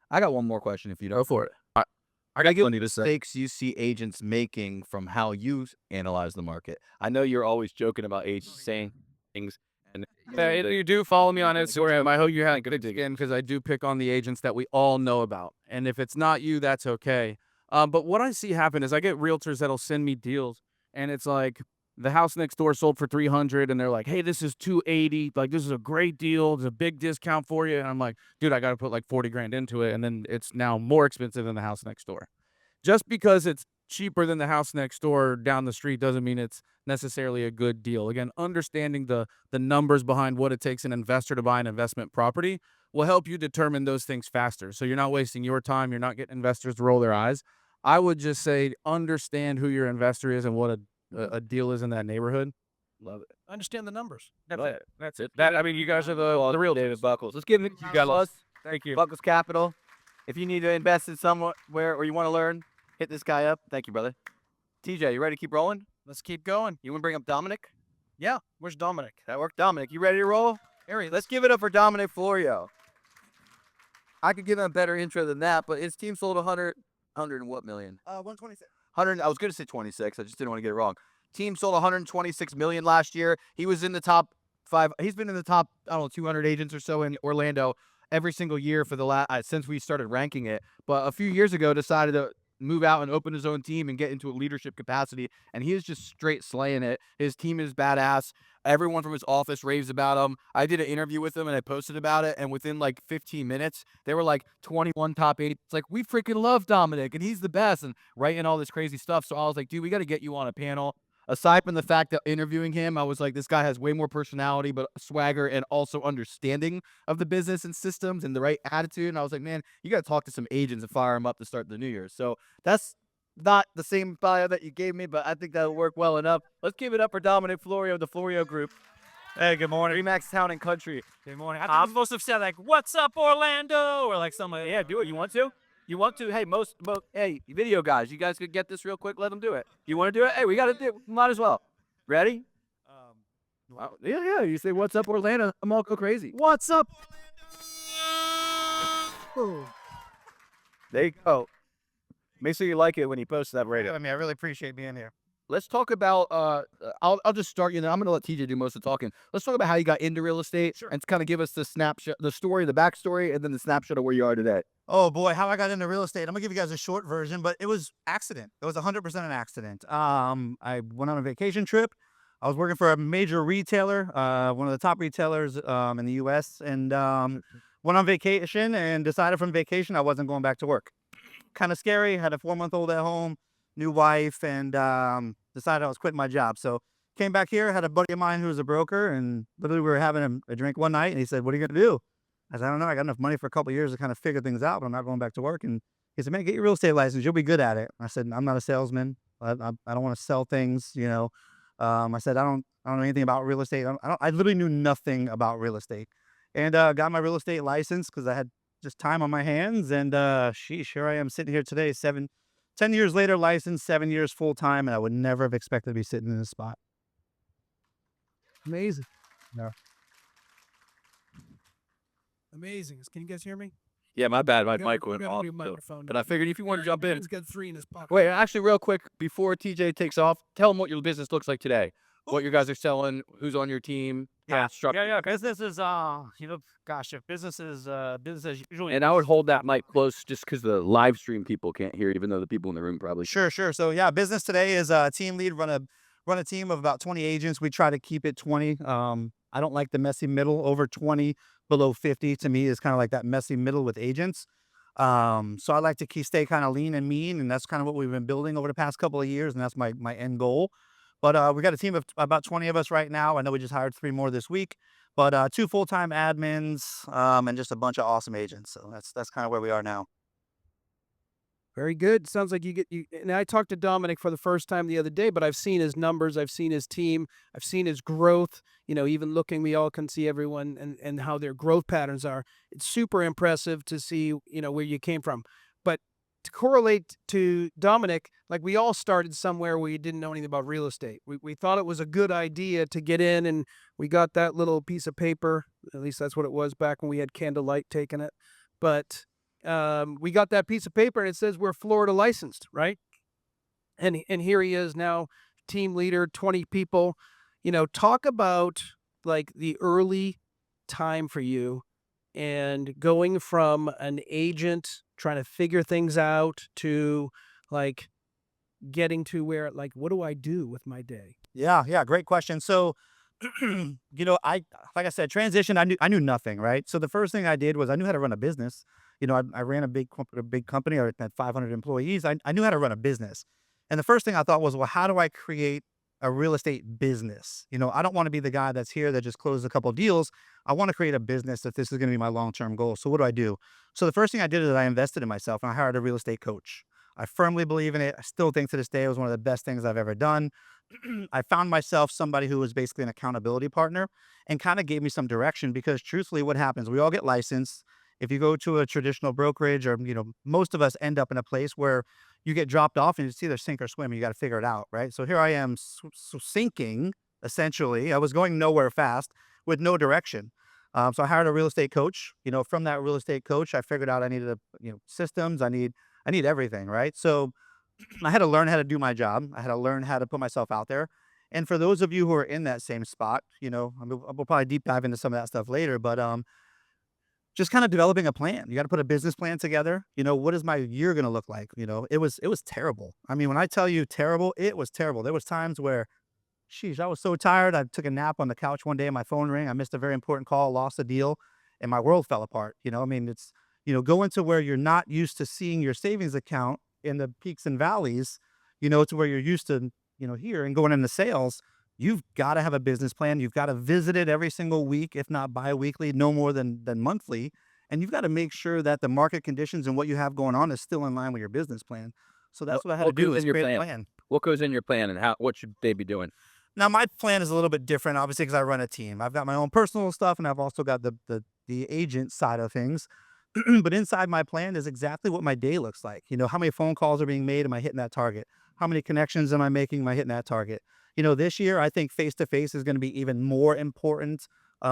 I got one more question if you don't. Go for it. I got plenty to say. Mistakes you see agents making from how you analyze the market. I know you're always joking about agents saying things. And you do follow me on Instagram. I hope you have good again, because I do pick on the agents that we all know about. And if it's not you, that's okay. But what I see happen is I get realtors that'll send me deals, and it's like the house next door sold for 300, and they're like, "Hey, this is 280. Like, this is a great deal. There's a big discount for you." And I'm like, "Dude, I got to put like 40 grand into it," and then it's now more expensive than the house next door. Just because it's cheaper than the house next door down the street doesn't mean it's necessarily a good deal. Again, understanding the numbers behind what it takes an investor to buy an investment property will help you determine those things faster. So you're not wasting your time. You're not getting investors to roll their eyes. I would just say understand who your investor is and what a deal is in that neighborhood. Love it. Understand the numbers. That's it. I mean, you guys are the real David Buckles. Let's give it You got Buzz. Thank you. Buckles Capital. If you need to invest in somewhere or you want to learn, hit this guy up. Thank you, brother. TJ, you ready to keep rolling? Let's keep going. You want to bring up Dominick? Yeah. Where's Dominick? That worked. Dominick, you ready to roll? There he is. Let's give it up for Dominick Florio. I could give him a better intro than that, but his team sold 100 and what million? 126. 100. I was going to say 26. I just didn't want to get it wrong. Team sold 126 million last year. He was in the top 5. He's been in the top, I don't know, 200 agents or so in Orlando every single year for the last since we started ranking it. But a few years ago, decided to move out and open his own team and get into a leadership capacity, and he is just straight slaying it. His team is badass. Everyone from his office raves about him. I did an interview with him and I posted about it, and within like 15 minutes, they were like 21 top 8. It's like, we freaking love Dominick and he's the best, and writing all this crazy stuff. So I was like, dude, we got to get you on a panel. Aside from the fact that interviewing him, I was like, this guy has way more personality, but swagger and also understanding of the business and systems and the right attitude. And I was like, man, you got to talk to some agents and fire them up to start the new year. So that's not the same bio that you gave me, but I think that'll work well enough. Let's give it up for Dominick Florio, the Florio Group. Hey, good morning. Remax Town and Country. Good morning. I think I'm supposed to have said like, "What's up, Orlando?" or like something. Yeah, do it. You want to? You want to? Hey, hey, video guys, you guys could get this real quick. Let them do it. You want to do it? Hey, we got to do it. Might as well. Ready? Yeah. You say, "What's up, Orlando?" I'm all go crazy. What's up? There you go. Make sure you like it when you post that radio. I mean, I really appreciate being here. Let's talk about. I'll just start. I'm gonna let TJ do most of the talking. Let's talk about how you got into real estate and kind of give us the snapshot, the story, the backstory, and then the snapshot of where you are today. Oh boy, how I got into real estate. I'm gonna give you guys a short version, but it was accident. It was 100% an accident. I went on a vacation trip. I was working for a major retailer, one of the top retailers in the U.S., and went on vacation and decided from vacation I wasn't going back to work. Kind of scary. Had a 4-month-old at home, new wife, and decided I was quitting my job. So came back here, had a buddy of mine who was a broker, and literally we were having a drink one night, and he said, "What are you going to do?" I said, "I don't know. I got enough money for a couple of years to kind of figure things out, but I'm not going back to work." And he said, "Man, get your real estate license. You'll be good at it." I said, "I'm not a salesman. I don't want to sell things, you know." I said, I don't know anything about real estate. I literally knew nothing about real estate, and got my real estate license because I had just time on my hands. And sheesh, here I am sitting here today, 10 years later, licensed, 7 years full time, and I would never have expected to be sitting in this spot. Amazing. Yeah. Amazing. Can you guys hear me? Yeah, my bad. My We mic got went a off. new So- microphone. But I figured if you want to jump in. He's got 3 in his pocket. Wait, actually, real quick, before TJ takes off, tell them what your business looks like today. What you guys are selling, who's on your team, how it's structured. Yeah. Business is, gosh, if business is business as usual. And I would hold that mic close just because the live stream people can't hear, even though the people in the room probably. Sure. So yeah, business today is a team lead, run a team of about 20 agents. We try to keep it 20. I don't like the messy middle. Over 20, below 50 to me is kind of like that messy middle with agents. So I like to stay kind of lean and mean, and that's kind of what we've been building over the past couple of years, and that's my end goal. But we got a team of about 20 of us right now. I know we just hired 3 more this week, but 2 full-time admins, and just a bunch of awesome agents. So that's kind of where we are now. Very good. Sounds like you. And I talked to Dominick for the first time the other day, but I've seen his numbers. I've seen his team. I've seen his growth. Even looking, we all can see everyone and how their growth patterns are. It's super impressive to see, where you came from. But to correlate to Dominick, like we all started somewhere where you didn't know anything about real estate. We thought it was a good idea to get in, and we got that little piece of paper. At least that's what it was back when we had candlelight taking it. But we got that piece of paper and it says we're Florida licensed, right? And here he is now, team leader, 20 people. Talk about like the early time for you and going from an agent trying to figure things out to like getting to where, like, what do I do with my day? Yeah, great question. So, I like I said, transition. I knew nothing, right? So the first thing I did was I knew how to run a business. I ran a big company. I had 500 employees. I knew how to run a business, and the first thing I thought was, well, how do I create a real estate business? I don't want to be the guy that's here that just closed a couple deals. I want to create a business that this is going to be my long-term goal. So what do I do? So the first thing I did is I invested in myself and I hired a real estate coach. I firmly believe in it. I still think to this day it was one of the best things I've ever done. I found myself somebody who was basically an accountability partner and kind of gave me some direction because truthfully, what happens? We all get licensed. If you go to a traditional brokerage or, most of us end up in a place where you get dropped off and it's either sink or swim. You got to figure it out, right? So here I am sinking, essentially. I was going nowhere fast with no direction. So I hired a real estate coach. From that real estate coach, I figured out I needed systems. I need everything, right? So I had to learn how to do my job. I had to learn how to put myself out there. And for those of you who are in that same spot, we'll probably deep dive into some of that stuff later, but just kind of developing a plan. You got to put a business plan together. What is my year going to look like? It was terrible. I mean, when I tell you terrible, it was terrible. There was times where, sheesh, I was so tired. I took a nap on the couch one day and my phone rang. I missed a very important call, lost a deal, and my world fell apart. I mean, it's, going to where you're not used to seeing your savings account in the peaks and valleys, to where you're used to, here and going into sales. You've got to have a business plan. You've got to visit it every single week, if not bi-weekly, no more than monthly. And you've got to make sure that the market conditions and what you have going on is still in line with your business plan. So that's what I had to do, is create a plan. What goes in your plan, and what should they be doing? Now, my plan is a little bit different, obviously, because I run a team. I've got my own personal stuff, and I've also got the agent side of things. But inside my plan is exactly what my day looks like. How many phone calls are being made? Am I hitting that target? How many connections am I making? Am I hitting that target? This year, I think face-to-face is going to be even more important,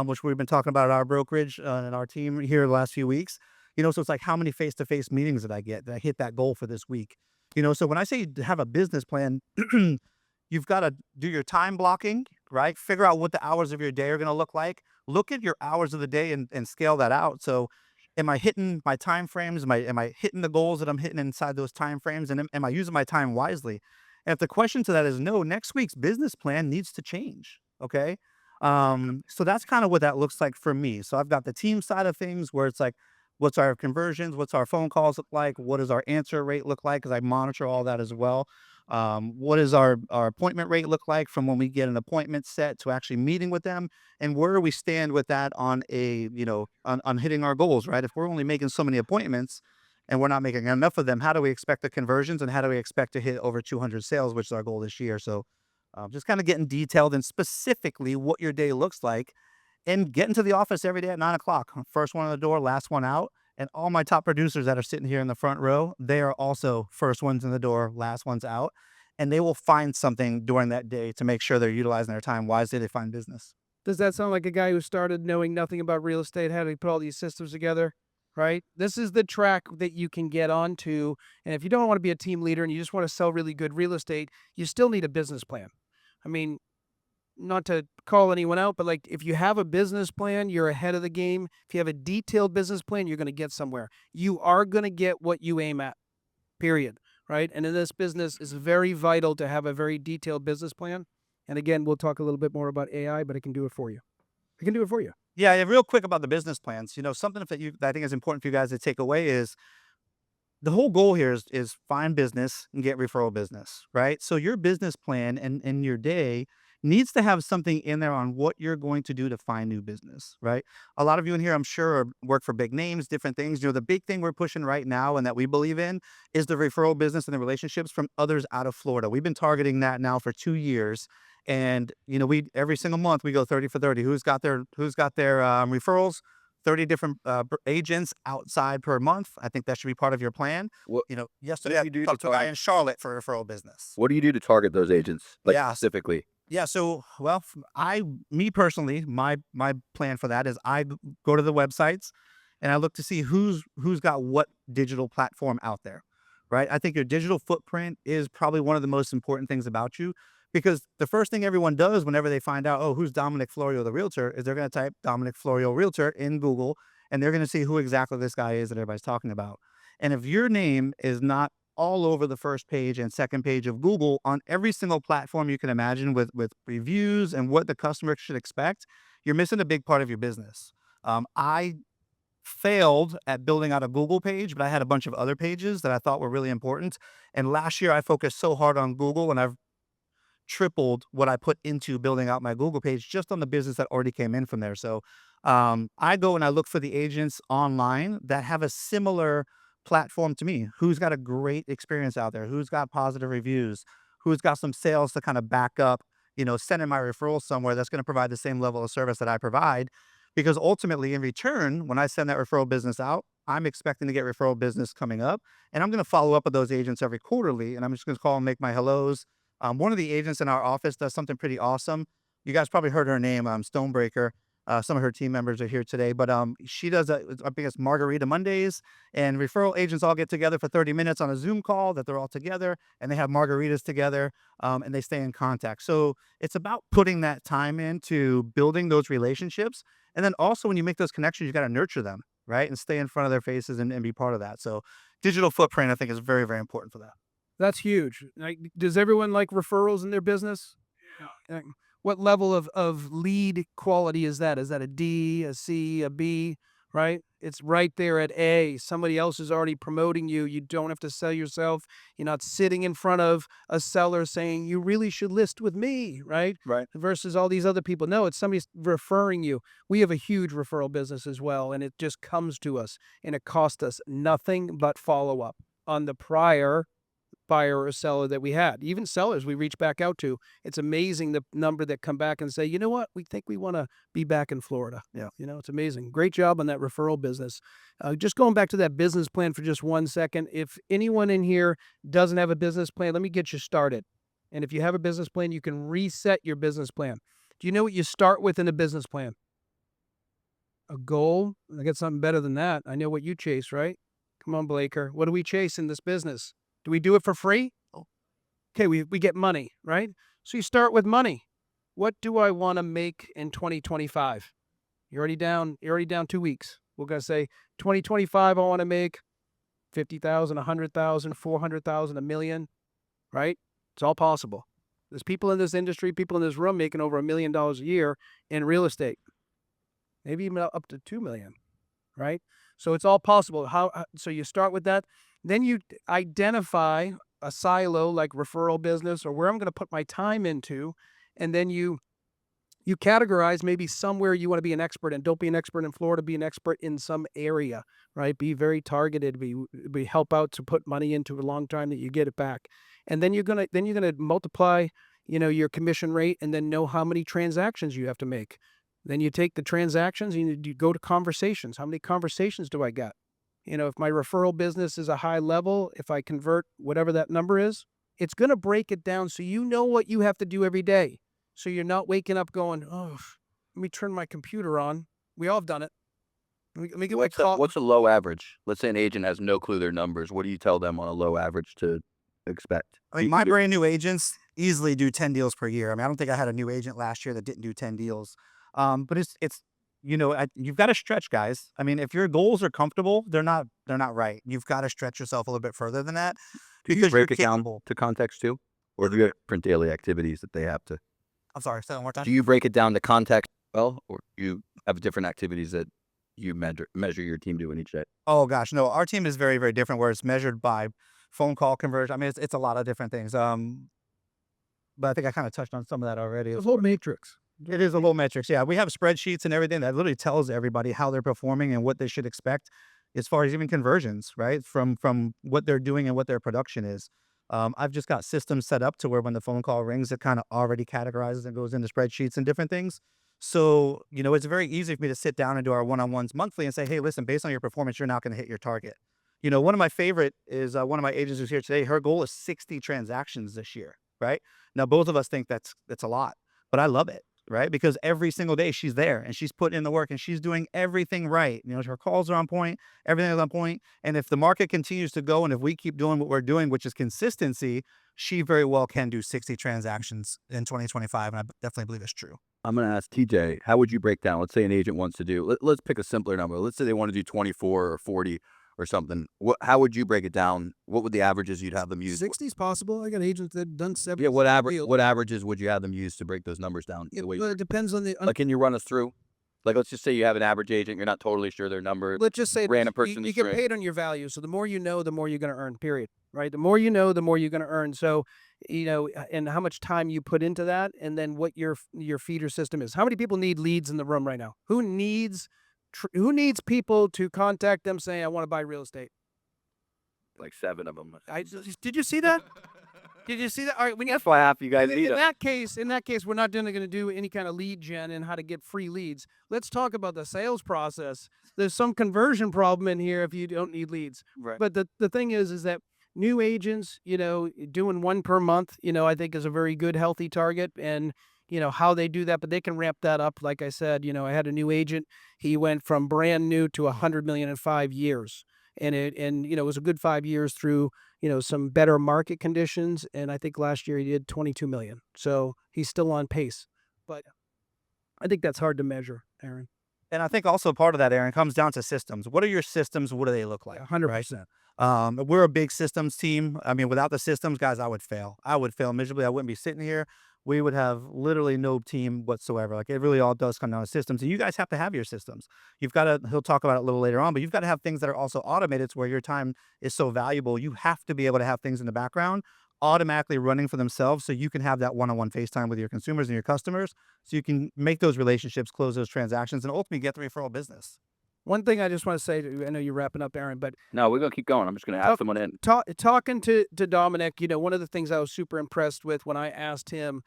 which we've been talking about at our brokerage and our team here the last few weeks. So it's like, how many face-to-face meetings did I get? Did I hit that goal for this week? So when I say have a business plan, you've got to do your time blocking, right? Figure out what the hours of your day are going to look like. Look at your hours of the day and scale that out. So am I hitting my time frames? Am I hitting the goals that I'm hitting inside those time frames? And am I using my time wisely? And if the question to that is no, next week's business plan needs to change. Okay. So that's kind of what that looks like for me. So I've got the team side of things where it's like, what's our conversions? What's our phone calls look like? What does our answer rate look like? Because I monitor all that as well. What does our appointment rate look like from when we get an appointment set to actually meeting with them? And where do we stand with that on on hitting our goals, right? If we're only making so many appointments and we're not making enough of them, how do we expect the conversions, and how do we expect to hit over 200 sales, which is our goal this year? So just kind of getting detailed and specifically what your day looks like, and getting to the office every day at 9 o'clock. First one on the door, last one out. And all my top producers that are sitting here in the front row, they are also first ones in the door, last ones out. And they will find something during that day to make sure they're utilizing their time wisely to find business. Does that sound like a guy who started knowing nothing about real estate, how to put all these systems together? Right? This is the track that you can get onto. And if you don't want to be a team leader and you just want to sell really good real estate, you still need a business plan. I mean, not to call anyone out, but like, if you have a business plan, you're ahead of the game. If you have a detailed business plan, you're going to get somewhere. You are going to get what you aim at, period. Right? And in this business, it's very vital to have a very detailed business plan. And again, we'll talk a little bit more about AI, but I can do it for you. I can do it for you. Yeah, real quick about the business plans. Something that I think is important for you guys to take away is the whole goal here is find business and get referral business, right? So your business plan and your day needs to have something in there on what you're going to do to find new business, right? A lot of you in here, I'm sure, work for big names, different things. The big thing we're pushing right now and that we believe in is the referral business and the relationships from others out of Florida. We've been targeting that now for 2 years. And, we every single month we go 30 for 30. Who's got their referrals? 30 different agents outside per month. I think that should be part of your plan. Yesterday I talked to a guy in Charlotte for referral business. What do you do to target those agents, specifically? Yeah. So, me personally, my plan for that is I go to the websites and I look to see who's got what digital platform out there, right? I think your digital footprint is probably one of the most important things about you, because the first thing everyone does whenever they find out, oh, who's Dominick Florio, the realtor, is they're going to type Dominick Florio realtor in Google, and they're going to see who exactly this guy is that everybody's talking about. And if your name is not all over the first page and second page of Google on every single platform you can imagine with reviews and what the customer should expect, you're missing a big part of your business. I failed at building out a Google page, but I had a bunch of other pages that I thought were really important. And last year I focused so hard on Google, and I've tripled what I put into building out my Google page just on the business that already came in from there. So I go and I look for the agents online that have a similar platform to me, who's got a great experience out there, who's got positive reviews, who's got some sales to kind of back up, sending my referrals somewhere that's going to provide the same level of service that I provide. Because ultimately, in return, when I send that referral business out, I'm expecting to get referral business coming up, and I'm going to follow up with those agents every quarterly, and I'm just going to call and make my hellos. One of the agents in our office does something pretty awesome. You guys probably heard her name, Stonebreaker. Some of her team members are here today, but she does I think it's Margarita Mondays, and referral agents all get together for 30 minutes on a Zoom call that they're all together, and they have margaritas together, and they stay in contact. So it's about putting that time into building those relationships. And then also when you make those connections, you got to nurture them, right? And stay in front of their faces and be part of that. So digital footprint, I think, is very, very important for that. That's huge. Like, does everyone like referrals in their business? Yeah. What level of lead quality is that? Is that a D, a C, a B, right? It's right there at A. Somebody else is already promoting you. You don't have to sell yourself. You're not sitting in front of a seller saying, you really should list with me, right? Right. Versus all these other people. No, it's somebody referring you. We have a huge referral business as well, and it just comes to us, and it costs us nothing but follow-up on the prior buyer or seller that we had. Even sellers we reach back out to. It's amazing the number that come back and say, you know what, we think we want to be back in Florida. Yeah. It's amazing. Great job on that referral business. Just going back to that business plan for just 1 second. If anyone in here doesn't have a business plan, let me get you started. And if you have a business plan, you can reset your business plan. Do you know what you start with in a business plan? A goal? I got something better than that. I know what you chase, right? Come on, Blaker. What do we chase in this business? Do we do it for free? Okay, we get money, right? So you start with money. What do I want to make in 2025? You're already down 2 weeks. We're going to say 2025, I want to make 50,000, 100,000, 400,000, $1 million, right? It's all possible. There's people in this industry, people in this room making over $1 million a year in real estate. Maybe even up to 2 million, right? So it's all possible. So you start with that. Then you identify a silo like referral business or where I'm going to put my time into. And then you categorize maybe somewhere you want to be an expert in. Don't be an expert in Florida, be an expert in some area, right? Be very targeted, be help out to put money into a long time that you get it back. And then you're going to multiply, your commission rate and then know how many transactions you have to make. Then you take the transactions and you go to conversations. How many conversations do I got? If my referral business is a high level, if I convert whatever that number is, it's going to break it down so you know what you have to do every day. So you're not waking up going, oh, let me turn my computer on. We all have done it. Let me get my call. What's a low average? Let's say an agent has no clue their numbers. What do you tell them on a low average to expect? I mean, my brand new agents easily do 10 deals per year. I mean, I don't think I had a new agent last year that didn't do 10 deals. But it's you've got to stretch, guys. I mean, if your goals are comfortable, they're not right. You've got to stretch yourself a little bit further than that. Do you break it down to context too? Or do you have different daily activities that they have to? I'm sorry, say that one more time. Do you break it down to context well, or you have different activities that you measure your team doing each day? Oh gosh, no, our team is very, very different where it's measured by phone call conversion. I mean, it's a lot of different things. But I think I kind of touched on some of that already. The whole matrix. It is a whole metrics. Yeah, we have spreadsheets and everything that literally tells everybody how they're performing and what they should expect as far as even conversions, right? From what they're doing and what their production is. I've just got systems set up to where when the phone call rings, it kind of already categorizes and goes into spreadsheets and different things. So, it's very easy for me to sit down and do our one-on-ones monthly and say, hey, listen, based on your performance, you're not going to hit your target. One of my favorite is one of my agents who's here today. Her goal is 60 transactions this year, right? Now, both of us think that's a lot, but I love it. Right? Because every single day she's there and she's putting in the work and she's doing everything right. Her calls are on point, everything is on point. And if the market continues to go and if we keep doing what we're doing, which is consistency, she very well can do 60 transactions in 2025. And I definitely believe it's true. I'm going to ask TJ, how would you break down? Let's say an agent wants to do, let's pick a simpler number. Let's say they want to do 24 or 40 or something. How would you break it down? What would the averages you'd have them use? 60 is possible. I got agents that done 70. Yeah, what averages would you have them use to break those numbers down? It depends on the. Like, can you run us through? Like, let's just say you have an average agent, you're not totally sure their number. Let's just say random person you get paid on your value. So the more you know, the more you're going to earn. Period. Right. The more you know, the more you're going to earn. So, and how much time you put into that, and then what your feeder system is. How many people need leads in the room right now? Who needs people to contact them saying, "I want to buy real estate"? Like 7 of them. Did you see that? Did you see that? All right, That's why half you guys need in them. that case, we're not going to do any kind of lead gen and how to get free leads. Let's talk about the sales process. There's some conversion problem in here if you don't need leads. Right. But the thing is that new agents, doing 1 per month, I think is a very good, healthy target. And how they do that, but they can ramp that up. Like I said, I had a new agent. He went from brand new to 100 million in 5 years. And it was a good 5 years through, some better market conditions. And I think last year he did 22 million. So he's still on pace. But I think that's hard to measure, Aaron. And I think also part of that, Aaron, comes down to systems. What are your systems? What do they look like? 100%. We're a big systems team. I mean, without the systems, guys, I would fail. I would fail miserably. I wouldn't be sitting here. We would have literally no team whatsoever. Like, it really all does come down to systems. And you guys have to have your systems. You've got to, he'll talk about it a little later on, but you've got to have things that are also automated to where your time is so valuable. You have to be able to have things in the background automatically running for themselves so you can have that one-on-one FaceTime with your consumers and your customers so you can make those relationships, close those transactions, and ultimately get the referral business. One thing I just want to say, I know you're wrapping up, Aaron, but No, we're going to keep going. I'm just going to have someone in. talking to Dominick, one of the things I was super impressed with when I asked him,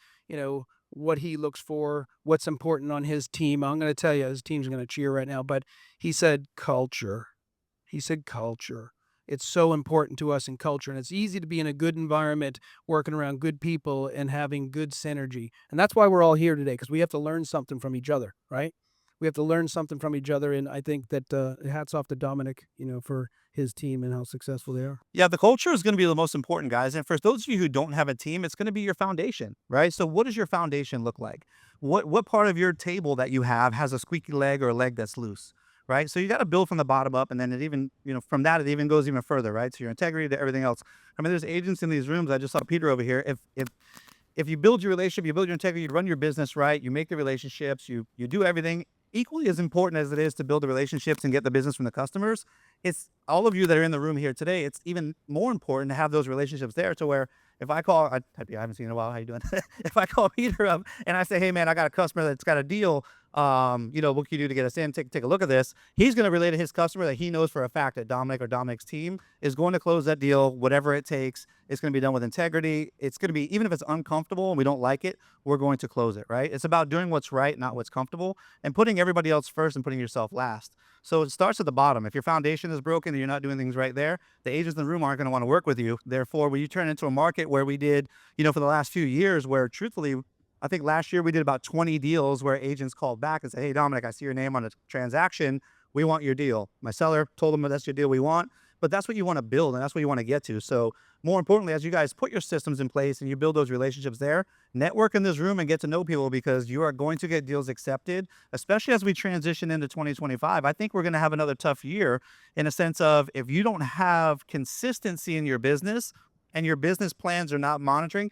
what he looks for, what's important on his team. I'm going to tell you, his team's going to cheer right now, but he said culture. He said culture. It's so important to us in culture, and it's easy to be in a good environment, working around good people and having good synergy. And that's why we're all here today, because we have to learn something from each other, right? We have to learn something from each other, and I think that hats off to Dominick, for his team and how successful they are. Yeah, the culture is going to be the most important, guys. And for those of you who don't have a team, it's going to be your foundation, right? So what does your foundation look like? What part of your table that you have has a squeaky leg or a leg that's loose, right? So you got to build from the bottom up, and then it even, from that, it even goes even further, right? So your integrity to everything else. I mean, there's agents in these rooms. I just saw Peter over here. If you build your relationship, you build your integrity, you run your business right, you make the relationships, you do everything. Equally as important as it is to build the relationships and get the business from the customers, it's all of you that are in the room here today. It's even more important to have those relationships there to where if I call, I haven't seen you in a while. How you doing? If I call Peter up and I say, hey man, I got a customer that's got a deal, what can you do to get us in? Take a look at this. He's going to relay to his customer that he knows for a fact that Dominick or Dominick's team is going to close that deal, whatever it takes. It's going to be done with integrity. It's going to be, even if it's uncomfortable and we don't like it, we're going to close it, right? It's about doing what's right, not what's comfortable, and putting everybody else first and putting yourself last. So it starts at the bottom. If your foundation is broken and you're not doing things right there, the agents in the room aren't going to want to work with you. Therefore, when you turn into a market where we did, for the last few years, where truthfully, I think last year we did about 20 deals where agents called back and said, hey, Dominick, I see your name on a transaction. We want your deal. My seller told them that's your deal we want, but that's what you want to build and that's what you want to get to. So more importantly, as you guys put your systems in place and you build those relationships there, network in this room and get to know people, because you are going to get deals accepted, especially as we transition into 2025. I think we're going to have another tough year in a sense of if you don't have consistency in your business and your business plans are not monitoring,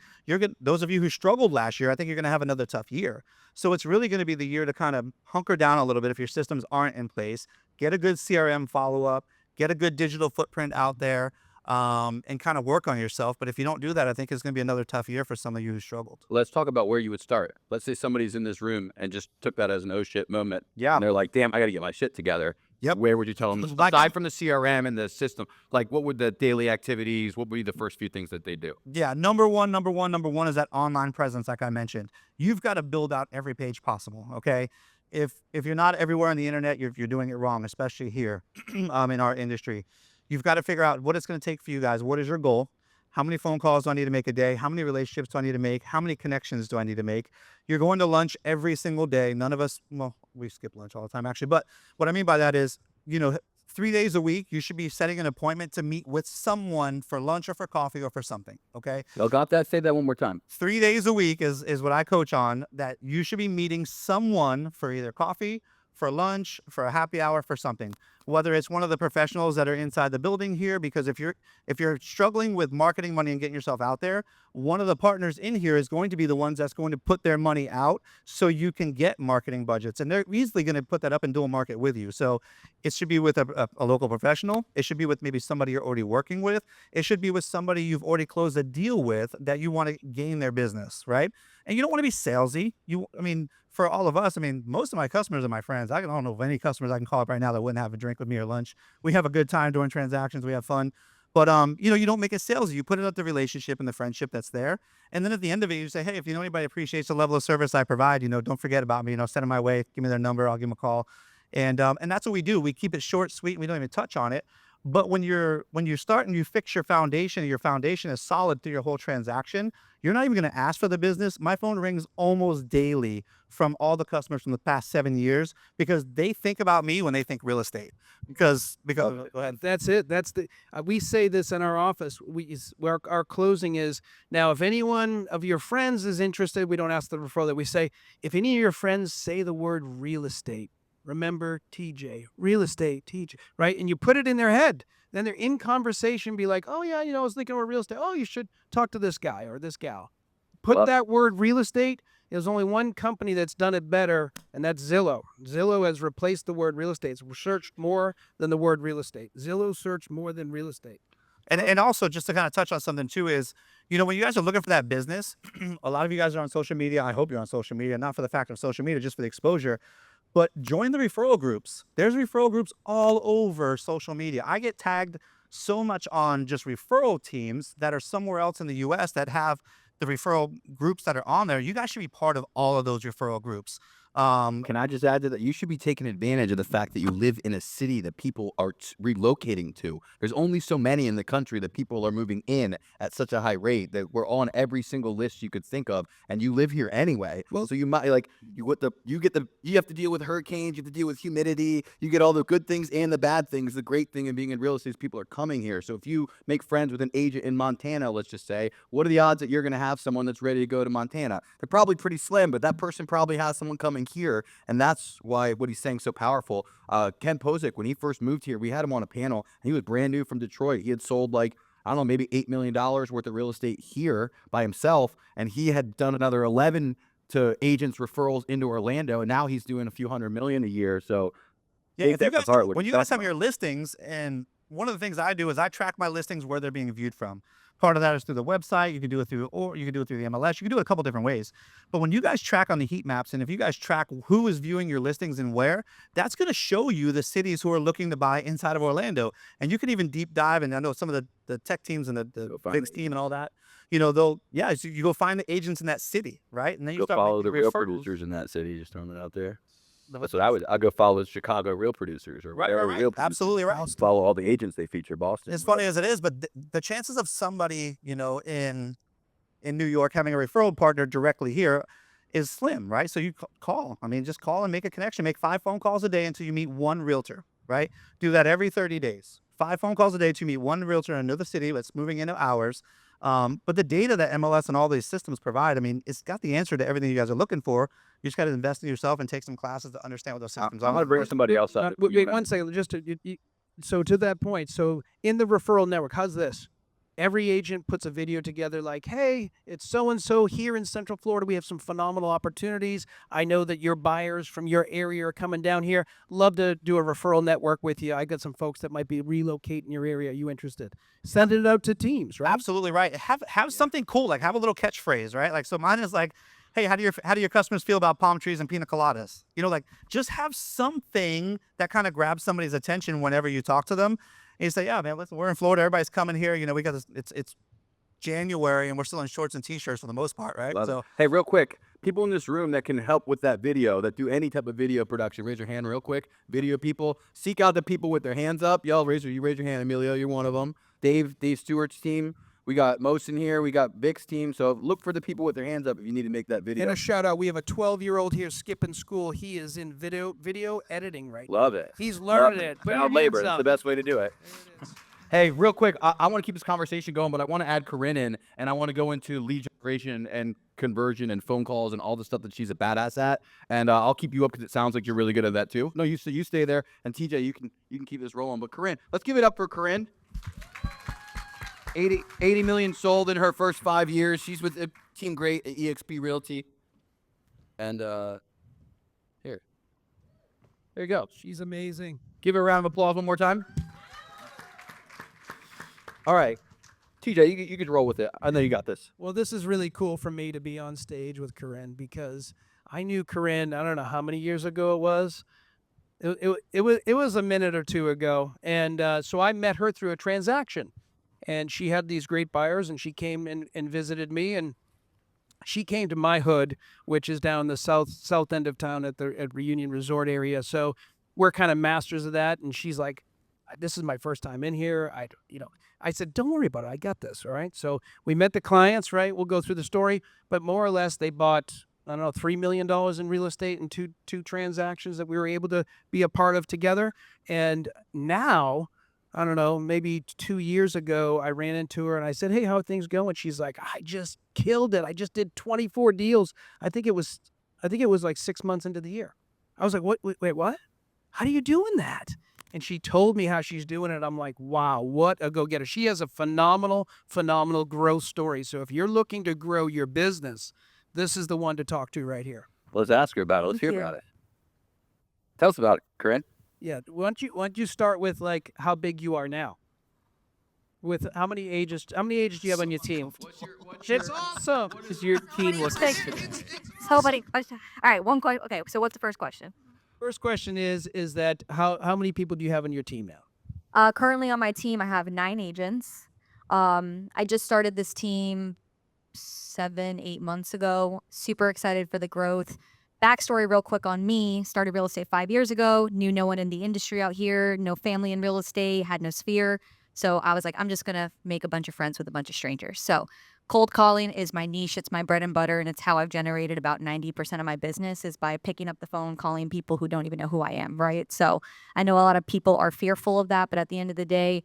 those of you who struggled last year, I think you're going to have another tough year. So it's really going to be the year to kind of hunker down a little bit if your systems aren't in place, get a good CRM follow-up, get a good digital footprint out there, and kind of work on yourself. But if you don't do that, I think it's going to be another tough year for some of you who struggled. Let's talk about where you would start. Let's say somebody's in this room and just took that as an oh shit moment. Yeah. And they're like, damn, I got to get my shit together. Yep. Where would you tell them, aside from the CRM and the system, like what would the daily activities, what would be the first few things that they do? Yeah, number one is that online presence, like I mentioned. You've got to build out every page possible, okay? If you're not everywhere on the internet, you're doing it wrong, especially here in our industry. You've got to figure out what it's going to take for you guys. What is your goal? How many phone calls do I need to make a day? How many relationships do I need to make? How many connections do I need to make? You're going to lunch every single day. None of us, well, we skip lunch all the time actually. But what I mean by that is, 3 days a week, you should be setting an appointment to meet with someone for lunch or for coffee or for something, okay? Y'all got that? Say that one more time. 3 days a week is what I coach on, that you should be meeting someone for either coffee, for lunch, for a happy hour, for something. Whether it's one of the professionals that are inside the building here, because if you're struggling with marketing money and getting yourself out there, one of the partners in here is going to be the ones that's going to put their money out so you can get marketing budgets. And they're easily going to put that up and dual market with you. So it should be with a local professional. It should be with maybe somebody you're already working with. It should be with somebody you've already closed a deal with that you want to gain their business, right? And you don't want to be salesy. For all of us, most of my customers are my friends. I don't know of any customers I can call up right now that wouldn't have a drink with me or lunch. We have a good time doing transactions. We have fun. But, you don't make it salesy. You put it up the relationship and the friendship that's there. And then at the end of it, you say, hey, if you know anybody appreciates the level of service I provide, don't forget about me. Send them my way. Give me their number. I'll give them a call. And that's what we do. We keep it short, sweet, and we don't even touch on it. But when you start and you fix your foundation, and your foundation is solid through your whole transaction, you're not even going to ask for the business. My phone rings almost daily from all the customers from the past 7 years because they think about me when they think real estate. Because go ahead. That's it. We say this in our office. Our closing is, now if anyone of your friends is interested, we don't ask the referral, that we say, if any of your friends say the word real estate, remember TJ, real estate, TJ, right? And you put it in their head. Then they're in conversation, be like, oh yeah, I was thinking about real estate. Oh, you should talk to this guy or this gal. Put that word real estate. There's only one company that's done it better, and that's Zillow. Zillow has replaced the word real estate. It's searched more than the word real estate. Zillow searched more than real estate. And also, just to kind of touch on something too, is, when you guys are looking for that business, a lot of you guys are on social media. I hope you're on social media, not for the fact of social media, just for the exposure. But join the referral groups. There's referral groups all over social media. I get tagged so much on just referral teams that are somewhere else in the U.S. that have the referral groups that are on there. You guys should be part of all of those referral groups. Can I just add to that? You should be taking advantage of the fact that you live in a city that people are relocating to. There's only so many in the country that people are moving in at such a high rate that we're on every single list you could think of, and you live here anyway. Well, so you might you have to deal with hurricanes, you have to deal with humidity, you get all the good things and the bad things. The great thing in being in real estate is people are coming here. So if you make friends with an agent in Montana, let's just say, what are the odds that you're going to have someone that's ready to go to Montana? They're probably pretty slim, but that person probably has someone coming here, and that's why what he's saying so powerful. Ken Posick, when he first moved here, we had him on a panel. He was brand new from Detroit. He had sold maybe $8 million worth of real estate here by himself, and he had done another 11 to agents referrals into Orlando, and now he's doing a few $100 million a year. So yeah, when you guys have your listings, and one of the things I do is I track my listings where they're being viewed from. Part of that is through the website. You can do it through the MLS. You can do it a couple different ways. But when you guys track on the heat maps, and if you guys track who is viewing your listings and where, that's going to show you the cities who are looking to buy inside of Orlando. And you can even deep dive. And I know some of the tech teams and the Vince team and all that, so you go find the agents in that city, right? And then you go start follow the real producers in that city. Just throwing it out there. That's what I'll go follow the Chicago real producers or right. Real Absolutely right. Follow all the agents they feature. Boston. As funny as it is, but the chances of somebody, in New York having a referral partner directly here is slim, right? So you call. Just call and make a connection. Make 5 phone calls a day until you meet one realtor, right? Do that every 30 days. 5 phone calls a day to meet one realtor in another city that's moving into ours. But the data that MLS and all these systems provide, it's got the answer to everything you guys are looking for. You just got to invest in yourself and take some classes to understand what those systems are. I'm going to bring somebody else up. Wait 1 second. So to that point, so in the referral network, how's this? Every agent puts a video together like, hey, it's so-and-so here in Central Florida. We have some phenomenal opportunities. I know that your buyers from your area are coming down here. Love to do a referral network with you. I got some folks that might be relocating your area. Are you interested? Send it out to teams, right? Absolutely right. Have something cool, have a little catchphrase, right? So mine is hey, how do your customers feel about palm trees and pina coladas? Just have something that kind of grabs somebody's attention whenever you talk to them. And you say, yeah, man, listen, we're in Florida. Everybody's coming here. We got this. It's January, and we're still in shorts and T-shirts for the most part, right? So, hey, real quick, people in this room that can help with that video, that do any type of video production, raise your hand real quick. Video people, seek out the people with their hands up. Y'all, raise your hand. Emilio, you're one of them. Dave Stewart's team. We got Mosin here. We got Vic's team. So look for the people with their hands up if you need to make that video. And a shout out. We have a 12-year-old here skipping school. He is in video editing right now. Love it. He's learning it. Child labor. That's the best way to do it. Hey, real quick, I want to keep this conversation going, but I want to add Corinne in, and I want to go into lead generation and conversion and phone calls and all the stuff that she's a badass at. And I'll keep you up because it sounds like you're really good at that too. No, you stay there, and TJ, you can keep this rolling. But Corinne, let's give it up for Corinne. 80 million sold in her first 5 years. She's with Team Great at EXP Realty. And here, there you go. She's amazing. Give her a round of applause one more time. All right, TJ, you could roll with it. I know you got this. Well, this is really cool for me to be on stage with Corinne because I knew Corinne, I don't know how many years ago it was. It was a minute or two ago. And so I met her through a transaction. And she had these great buyers, and she came and visited me. And she came to my hood, which is down the south end of town at Reunion Resort area. So we're kind of masters of that. And she's like, this is my first time in here. I said, don't worry about it. I got this. All right. So we met the clients, right? We'll go through the story, but more or less they bought, I don't know, $3 million in real estate in two transactions that we were able to be a part of together. And now, I don't know, maybe 2 years ago, I ran into her and I said, hey, how are things going? She's like, I just killed it. I just did 24 deals. I think it was like 6 months into the year. I was like, wait, what? How are you doing that? And she told me how she's doing it. I'm like, wow, what a go-getter. She has a phenomenal growth story. So if you're looking to grow your business, this is the one to talk to right here. Let's ask her about it. Let's hear about it. Tell us about it, Corinne. Yeah. Why don't you start with like how big you are now? With how many ages do you have on your team? It's awesome. Is your team looks so many questions. All right, one question. Okay, so what's the first question? First question is that how many people do you have on your team now? Currently on my team, I have 9 agents. I just started this team 7-8 months ago. Super excited for the growth. Backstory real quick on me. Started real estate 5 years ago. Knew no one in the industry out here. No family in real estate. Had no sphere. So I was like, I'm just going to make a bunch of friends with a bunch of strangers. So cold calling is my niche. It's my bread and butter. And it's how I've generated about 90% of my business is by picking up the phone, calling people who don't even know who I am, right? So I know a lot of people are fearful of that. But at the end of the day,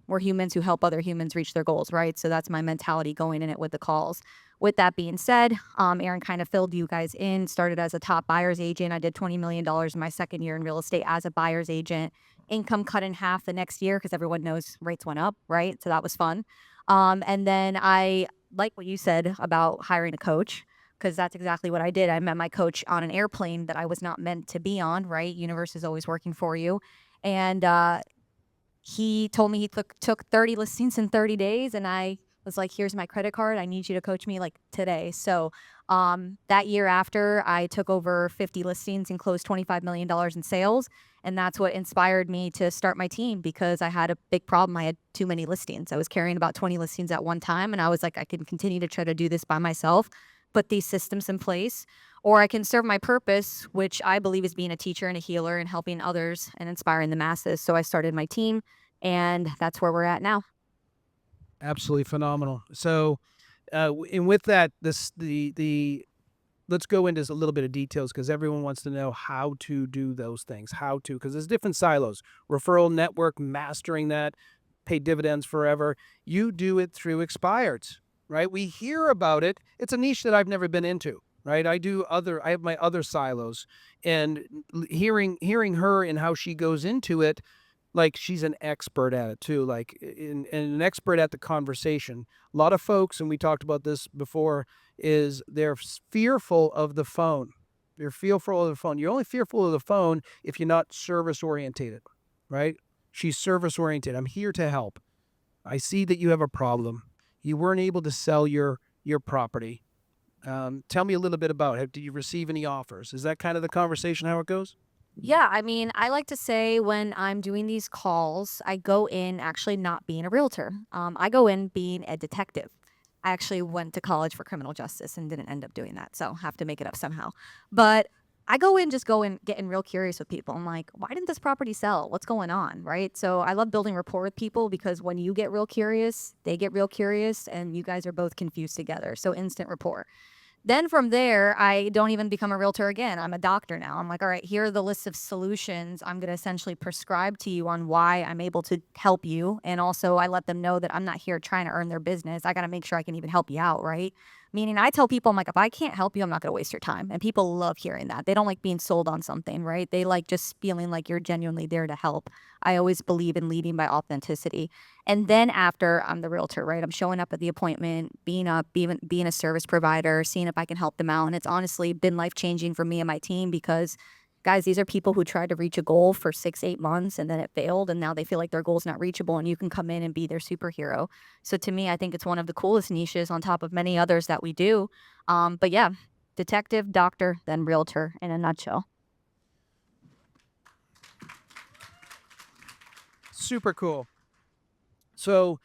we're humans who help other humans reach their goals, right? So that's my mentality going in it with the calls. With that being said, Aaron kind of filled you guys in, started as a top buyer's agent. I did $20 million in my second year in real estate as a buyer's agent. Income cut in half the next year because everyone knows rates went up, right? So that was fun. And then I like what you said about hiring a coach because that's exactly what I did. I met my coach on an airplane that I was not meant to be on, right? Universe is always working for you. And he told me he took 30 listings in 30 days. And I was like, here's my credit card. I need you to coach me like today. So that year after, I took over 50 listings and closed $25 million in sales. And that's what inspired me to start my team because I had a big problem. I had too many listings. I was carrying about 20 listings at one time. And I was like, I can continue to try to do this by myself, put these systems in place, or I can serve my purpose, which I believe is being a teacher and a healer and helping others and inspiring the masses. So I started my team and that's where we're at now. Absolutely phenomenal. So, and with that, let's go into a little bit of details because everyone wants to know how to do those things. Because there's different silos: referral network, mastering that, pay dividends forever. You do it through expireds, right? We hear about it. It's a niche that I've never been into, right? I have my other silos, and hearing her and how she goes into it. Like she's an expert at it too, like and an expert at the conversation. A lot of folks, and we talked about this before, is they're fearful of the phone. You're fearful of the phone. You're only fearful of the phone if you're not service orientated, right? She's service oriented. I'm here to help. I see that you have a problem. You weren't able to sell your property. Tell me a little bit about it. Did you receive any offers? Is that kind of the conversation, how it goes? Yeah, I mean, I like to say when I'm doing these calls, I go in actually not being a realtor. I go in being a detective. I actually went to college for criminal justice and didn't end up doing that, so have to make it up somehow. But I go in getting real curious with people. I'm like, why didn't this property sell? What's going on, right? So I love building rapport with people because when you get real curious, they get real curious, and you guys are both confused together. So instant rapport. Then from there, I don't even become a realtor again. I'm a doctor now. I'm like, all right, here are the list of solutions I'm going to essentially prescribe to you on why I'm able to help you. And also, I let them know that I'm not here trying to earn their business. I got to make sure I can even help you out, right? Meaning, I tell people, I'm like, if I can't help you, I'm not going to waste your time. And people love hearing that. They don't like being sold on something, right? They like just feeling like you're genuinely there to help. I always believe in leading by authenticity. And then after, I'm the realtor, right? I'm showing up at the appointment, being a service provider, seeing if I can help them out. And it's honestly been life-changing for me and my team because, guys, these are people who tried to reach a goal for 6-8 months and then it failed. And now they feel like their goal's not reachable and you can come in and be their superhero. So to me, I think it's one of the coolest niches on top of many others that we do. But yeah, detective, doctor, then realtor in a nutshell. Super cool. So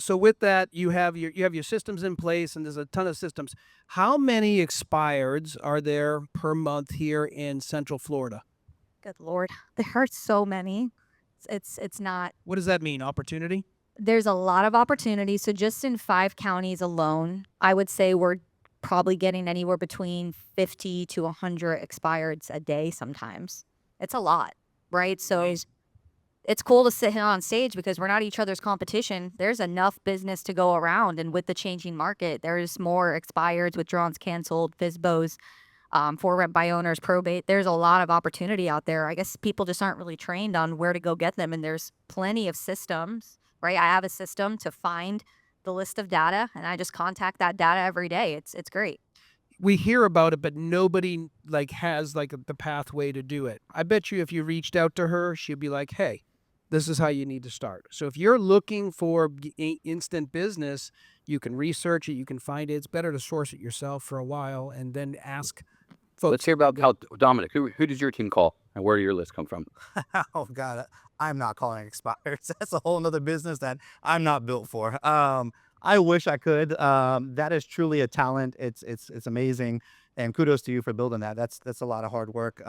with that, you have your systems in place, and there's a ton of systems. How many expireds are there per month here in Central Florida? Good Lord. There are so many. It's not. What does that mean? Opportunity? There's a lot of opportunities. So just in 5 counties alone, I would say we're probably getting anywhere between 50 to 100 expireds a day sometimes. It's a lot, right? So it's cool to sit here on stage because we're not each other's competition. There's enough business to go around. And with the changing market, there's more expireds, withdrawals canceled, FSBOs, for rent by owners, probate. There's a lot of opportunity out there. I guess people just aren't really trained on where to go get them. And there's plenty of systems, right? I have a system to find the list of data and I just contact that data every day. It's great. We hear about it, but nobody has the pathway to do it. I bet you if you reached out to her, she'd be like, hey, this is how you need to start. So if you're looking for instant business, you can research it, you can find it. It's better to source it yourself for a while and then ask folks. Let's hear about how, Dominic, who does your team call and where did your list come from? Oh God, I'm not calling expireds. That's a whole nother business that I'm not built for. I wish I could. That is truly a talent. It's amazing, and kudos to you for building that. That's a lot of hard work.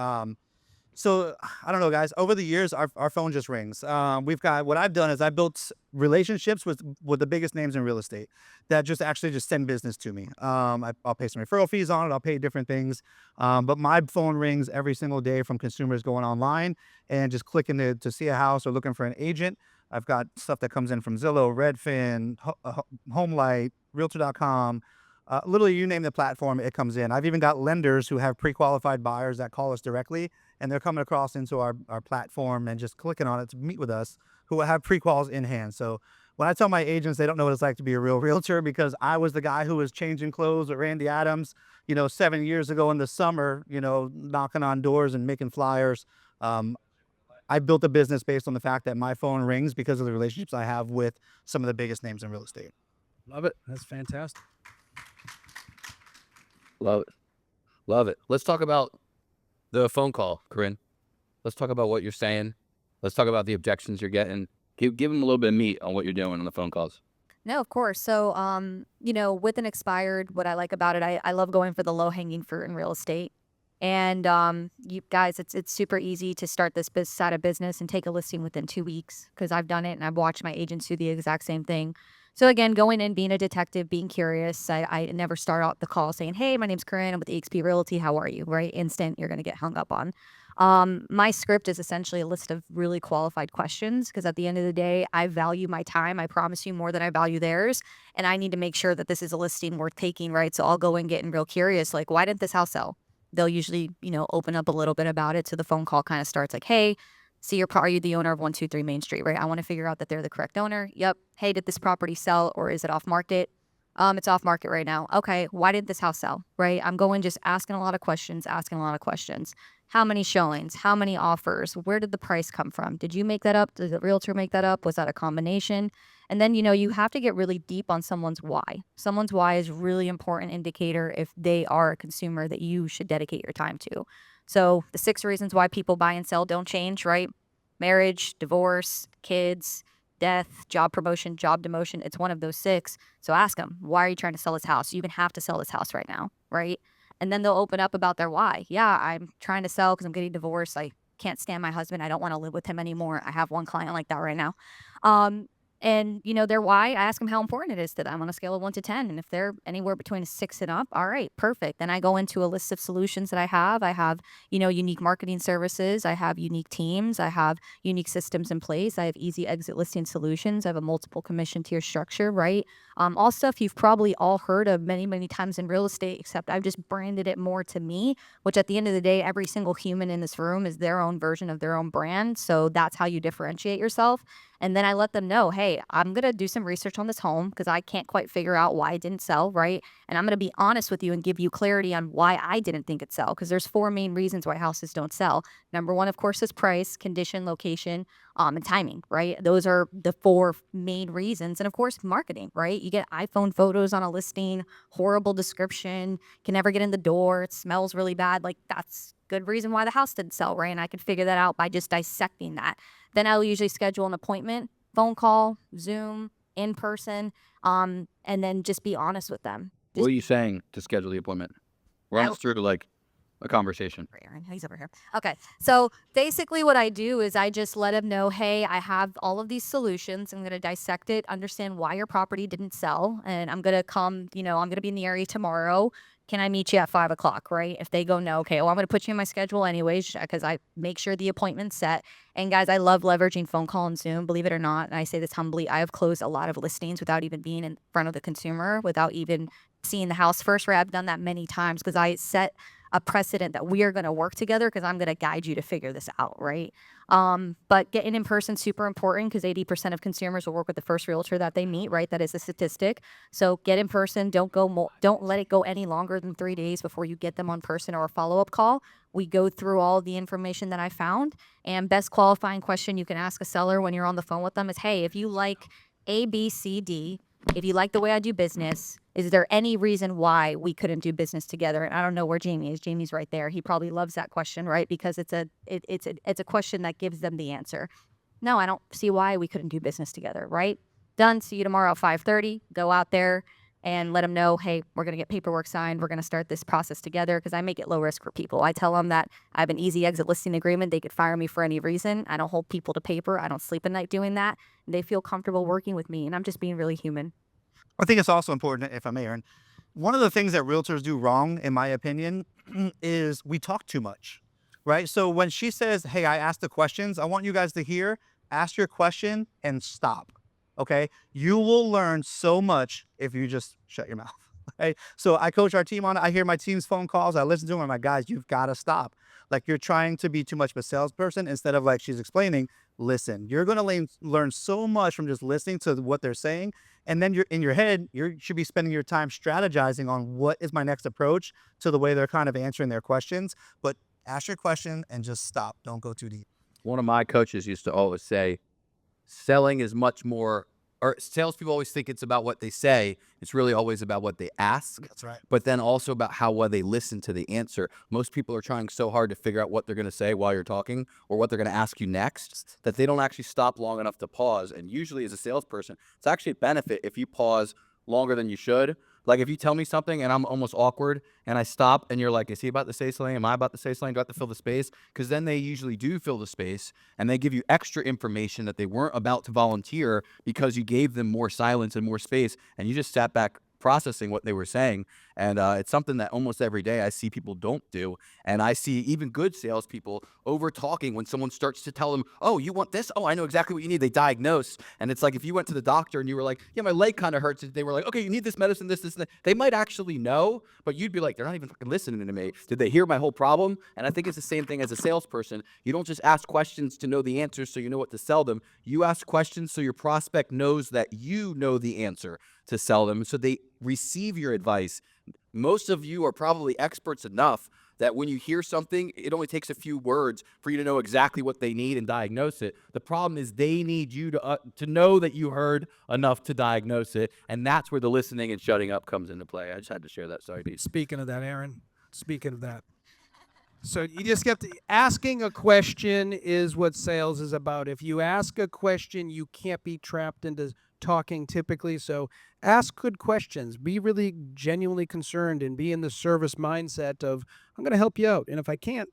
So I don't know, guys. Over the years, our phone just rings. What I've done is I built relationships with the biggest names in real estate that just send business to me. I'll pay some referral fees on it. I'll pay different things. But my phone rings every single day from consumers going online and just clicking to see a house or looking for an agent. I've got stuff that comes in from Zillow, Redfin, HomeLight, Realtor.com. Literally, you name the platform, it comes in. I've even got lenders who have pre-qualified buyers that call us directly, and they're coming across into our platform and just clicking on it to meet with us, who have pre-quals in hand. So when I tell my agents they don't know what it's like to be a real realtor, because I was the guy who was changing clothes with Randy Adams, 7 years ago in the summer, knocking on doors and making flyers. I built a business based on the fact that my phone rings because of the relationships I have with some of the biggest names in real estate. Love it. That's fantastic. Love it. Love it. Let's talk about the phone call, Corinne. Let's talk about what you're saying. Let's talk about the objections you're getting. Give them a little bit of meat on what you're doing on the phone calls. No, of course. So, with an expired, what I like about it, I love going for the low-hanging fruit in real estate. And you guys, it's super easy to start this side of business and take a listing within 2 weeks because I've done it and I've watched my agents do the exact same thing. So again, going in, being a detective, being curious, I never start out the call saying, hey, my name's Corinne, I'm with EXP Realty, how are you, right? Instant, you're going to get hung up on. My script is essentially a list of really qualified questions because at the end of the day, I value my time. I promise you more than I value theirs. And I need to make sure that this is a listing worth taking, right? So I'll go in getting real curious, like, why didn't this house sell? They'll usually, open up a little bit about it. So the phone call kind of starts like, hey, so are you the owner of 123 Main Street, right? I want to figure out that they're the correct owner. Yep. Hey, did this property sell or is it off market? It's off market right now. Okay. Why didn't this house sell, right? I'm going just asking a lot of questions. How many showings? How many offers? Where did the price come from? Did you make that up? Did the realtor make that up? Was that a combination? And then, you have to get really deep on someone's why. Someone's why is a really important indicator if they are a consumer that you should dedicate your time to. So the 6 reasons why people buy and sell don't change, right? Marriage, divorce, kids, death, job promotion, job demotion. It's one of those 6. So ask them, why are you trying to sell this house? You even have to sell this house right now, right? And then they'll open up about their why. Yeah, I'm trying to sell because I'm getting divorced. I can't stand my husband. I don't want to live with him anymore. I have one client like that right now. And, their why, I ask them how important it is to them on a scale of 1 to 10. And if they're anywhere between a 6 and up, all right, perfect. Then I go into a list of solutions that I have. I have, unique marketing services. I have unique teams. I have unique systems in place. I have easy exit listing solutions. I have a multiple commission tier structure, right? All stuff you've probably all heard of many, many times in real estate, except I've just branded it more to me, which at the end of the day, every single human in this room is their own version of their own brand. So that's how you differentiate yourself. And then I let them know, hey, I'm going to do some research on this home because I can't quite figure out why it didn't sell, right? And I'm going to be honest with you and give you clarity on why I didn't think it sell, because there's 4 main reasons why houses don't sell. Number 1, of course, is price, condition, location, and timing, right? Those are the 4 main reasons. And of course, marketing, right? You get iPhone photos on a listing, horrible description, can never get in the door, it smells really bad. Like, that's good reason why the house didn't sell, right? And I could figure that out by just dissecting that. Then I'll usually schedule an appointment, phone call, Zoom, in person, and then just be honest with them. What are you saying to schedule the appointment? Run us through like a conversation. Aaron, he's over here. Okay, so basically what I do is I just let him know, hey, I have all of these solutions. I'm going to dissect it, understand why your property didn't sell, and I'm going to come, I'm going to be in the area tomorrow. Can I meet you at 5 o'clock, right? If they go, no, okay, well, I'm going to put you in my schedule anyways because I make sure the appointment's set. And guys, I love leveraging phone call and Zoom, believe it or not. And I say this humbly, I have closed a lot of listings without even being in front of the consumer, without even seeing the house first, right? I've done that many times because I set a precedent that we are going to work together because I'm going to guide you to figure this out, right? But getting in person super important because 80% of consumers will work with the first realtor that they meet, right? That is a statistic. So get in person. Don't let it go any longer than 3 days before you get them on person or a follow-up call. We go through all the information that I found. And best qualifying question you can ask a seller when you're on the phone with them is, hey, if you like A, B, C, D, if you like the way I do business, is there any reason why we couldn't do business together? And I don't know where Jamie is. Jamie's right there. He probably loves that question, right? Because it's a question that gives them the answer. No, I don't see why we couldn't do business together, right? Done. See you tomorrow at 5:30. Go out there and let them know, hey, we're going to get paperwork signed. We're going to start this process together because I make it low risk for people. I tell them that I have an easy exit listing agreement. They could fire me for any reason. I don't hold people to paper. I don't sleep at night doing that. And they feel comfortable working with me. And I'm just being really human. I think it's also important, if I may, Aaron, one of the things that realtors do wrong, in my opinion, is we talk too much, right? So when she says, hey, I asked the questions, I want you guys to hear, ask your question and stop, okay? You will learn so much if you just shut your mouth, okay? So I coach our team on it. I hear my team's phone calls. I listen to them. I'm like, guys, you've got to stop. Like, you're trying to be too much of a salesperson instead of, like she's explaining, listen. You're going to learn so much from just listening to what they're saying. And then you're in your head, you should be spending your time strategizing on what is my next approach to the way they're kind of answering their questions. But ask your question and just stop. Don't go too deep. One of my coaches used to always say, selling is much more, or salespeople always think it's about what they say. It's really always about what they ask. That's right. But then also about how well they listen to the answer. Most people are trying so hard to figure out what they're going to say while you're talking or what they're going to ask you next that they don't actually stop long enough to pause. And usually as a salesperson, it's actually a benefit if you pause longer than you should. Like, if you tell me something and I'm almost awkward and I stop and you're like, is he about to say something? Am I about to say something? Do I have to fill the space? Because then they usually do fill the space and they give you extra information that they weren't about to volunteer because you gave them more silence and more space and you just sat back processing what they were saying. And it's something that almost every day I see people don't do. And I see even good salespeople over talking when someone starts to tell them, oh, you want this? Oh, I know exactly what you need. They diagnose. And it's like, if you went to the doctor and you were like, yeah, my leg kind of hurts. They were like, okay, you need this medicine, this, and that. They might actually know, but you'd be like, they're not even fucking listening to me. Did they hear my whole problem? And I think it's the same thing as a salesperson. You don't just ask questions to know the answers so you know what to sell them. You ask questions so your prospect knows that you know the answer to sell them, so they receive your advice. Most of you are probably experts enough that when you hear something, it only takes a few words for you to know exactly what they need and diagnose it. The problem is they need you to know that you heard enough to diagnose it, and that's where the listening and shutting up comes into play. I just had to share that. Sorry, Pete. Speaking of that, Aaron, speaking of that. So you just have to, asking a question is what sales is about. If you ask a question, you can't be trapped into talking typically. So ask good questions. Be really genuinely concerned and be in the service mindset of, I'm going to help you out. And if I can't,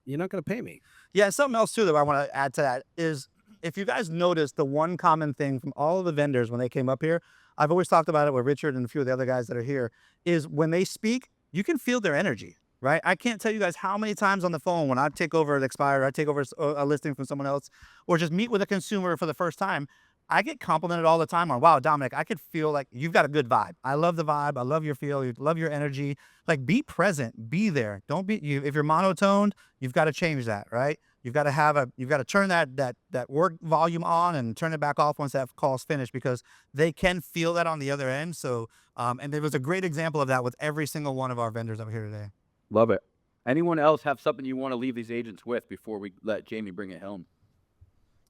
you're not going to pay me. Yeah, something else too that I want to add to that is if you guys notice the one common thing from all of the vendors when they came up here, I've always talked about it with Richard and a few of the other guys that are here, is when they speak, you can feel their energy, right? I can't tell you guys how many times on the phone when I take over an expired, I take over a listing from someone else, or just meet with a consumer for the first time, I get complimented all the time on, wow, Dominic, I could feel like you've got a good vibe. I love the vibe. I love your feel. You love your energy. Like, be present, be there. Don't be you. If you're monotoned, you've got to change that, right? You've got to turn that work volume on and turn it back off once that call's finished, because they can feel that on the other end. So, and there was a great example of that with every single one of our vendors over here today. Love it. Anyone else have something you want to leave these agents with before we let Jamie bring it home?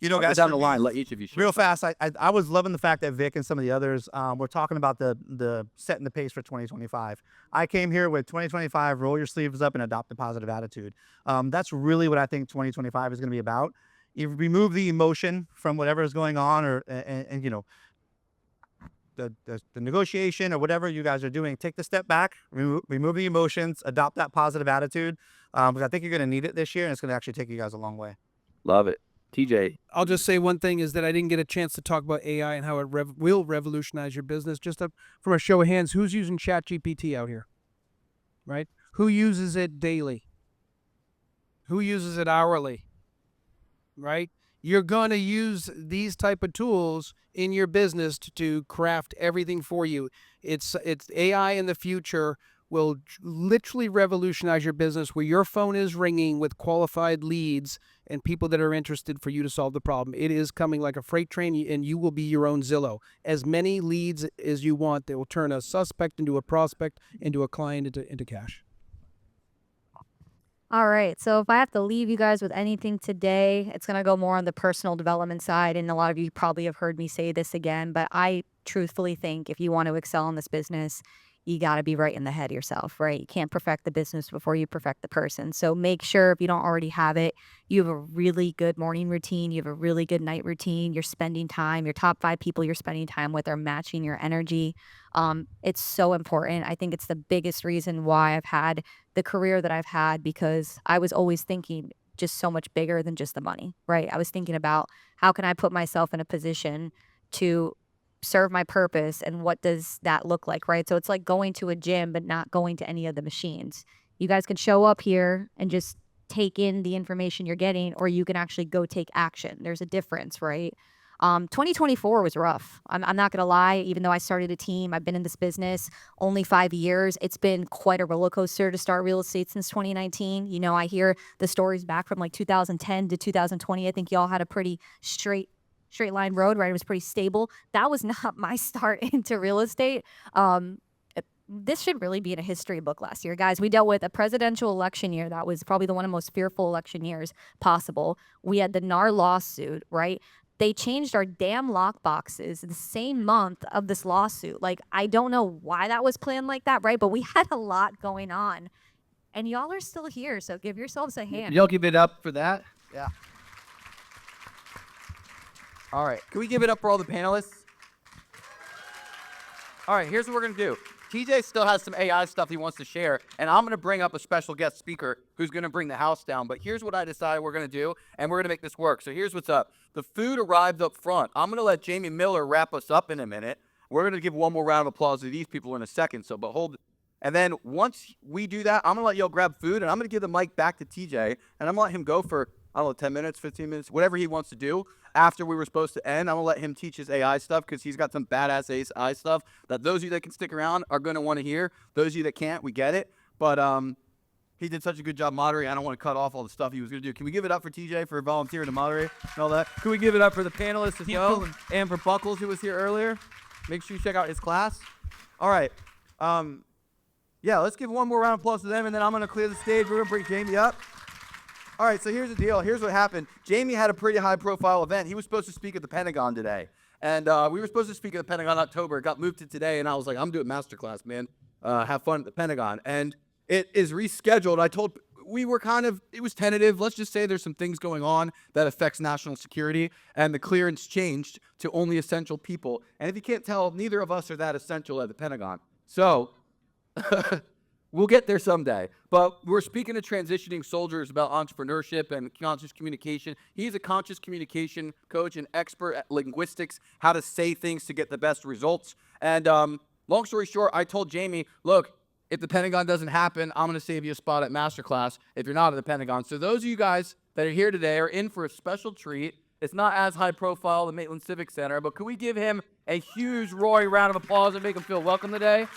You know, guys, down the line, let each of you share. Real fast, I was loving the fact that Vic and some of the others were talking about the setting the pace for 2025. I came here with 2025, roll your sleeves up and adopt a positive attitude. That's really what I think 2025 is going to be about. You remove the emotion from whatever is going on, or and you know, the negotiation or whatever you guys are doing. Take the step back, remove the emotions, adopt that positive attitude, because I think you're going to need it this year, and it's going to actually take you guys a long way. Love it. TJ. I'll just say one thing is that I didn't get a chance to talk about AI and how it will revolutionize your business. Just from a show of hands, who's using ChatGPT out here? Right? Who uses it daily? Who uses it hourly? Right? You're going to use these type of tools in your business to craft everything for you. It's AI in the future will literally revolutionize your business, where your phone is ringing with qualified leads and people that are interested for you to solve the problem. It is coming like a freight train, and you will be your own Zillow. As many leads as you want, they will turn a suspect into a prospect, into a client, into cash. All right. So if I have to leave you guys with anything today, it's going to go more on the personal development side. And a lot of you probably have heard me say this again, but I truthfully think if you want to excel in this business, you got to be right in the head yourself, right? You can't perfect the business before you perfect the person. So make sure, if you don't already have it, you have a really good morning routine. You have a really good night routine. You're spending time. Your top 5 people you're spending time with are matching your energy. It's so important. I think it's the biggest reason why I've had the career that I've had, because I was always thinking just so much bigger than just the money, right? I was thinking about, how can I put myself in a position to serve my purpose, and what does that look like, right? So it's like going to a gym but not going to any of the machines. You guys can show up here and just take in the information you're getting, or you can actually go take action. There's a difference, right? 2024 was rough. I'm not gonna lie. Even though I started a team, I've been in this business only 5 years. It's been quite a roller coaster to start real estate since 2019. You know, I hear the stories back from like 2010 to 2020. I think y'all had a pretty straight line road, right? It was pretty stable. That was not my start into real estate. This should really be in a history book last year, guys. We dealt with a presidential election year that was probably one of the most fearful election years possible. We had the NAR lawsuit, right? They changed our damn lock boxes the same month of this lawsuit. Like, I don't know why that was planned like that, right? But we had a lot going on, and y'all are still here, so give yourselves a hand. Y'all give it up for that? Yeah. All right. Can we give it up for all the panelists? All right, here's what we're going to do. TJ still has some AI stuff he wants to share, and I'm going to bring up a special guest speaker who's going to bring the house down. But here's what I decided we're going to do, and we're going to make this work. So here's what's up. The food arrived up front. I'm going to let Jamie Miller wrap us up in a minute. We're going to give one more round of applause to these people in a second, so but hold it. And then once we do that, I'm going to let y'all grab food, and I'm going to give the mic back to TJ, and I'm going to let him go for, I don't know, 10 minutes, 15 minutes, whatever he wants to do. After we were supposed to end, I'm going to let him teach his AI stuff, because he's got some badass AI stuff that those of you that can stick around are going to want to hear. Those of you that can't, we get it. But he did such a good job moderating. I don't want to cut off all the stuff he was going to do. Can we give it up for TJ for volunteering to moderate and all that? Can we give it up for the panelists as well? And for Buckles, who was here earlier? Make sure you check out his class. All right. Yeah, let's give one more round of applause to them, and then I'm going to clear the stage. We're going to bring Jamie up. All right, so here's the deal. Here's what happened. Jamie had a pretty high-profile event. He was supposed to speak at the Pentagon today. And we were supposed to speak at the Pentagon in October. It got moved to today, and I was like, I'm doing Masterclass, man. Have fun at the Pentagon. And it is rescheduled. It was tentative. Let's just say there's some things going on that affects national security, and the clearance changed to only essential people. And if you can't tell, neither of us are that essential at the Pentagon. So We'll get there someday. But we're speaking to transitioning soldiers about entrepreneurship and conscious communication. He's a conscious communication coach and expert at linguistics, how to say things to get the best results. And long story short, I told Jamie, look, if the Pentagon doesn't happen, I'm going to save you a spot at Masterclass if you're not at the Pentagon. So those of you guys that are here today are in for a special treat. It's not as high profile, the Maitland Civic Center, but could we give him a huge roaring round of applause and make him feel welcome today?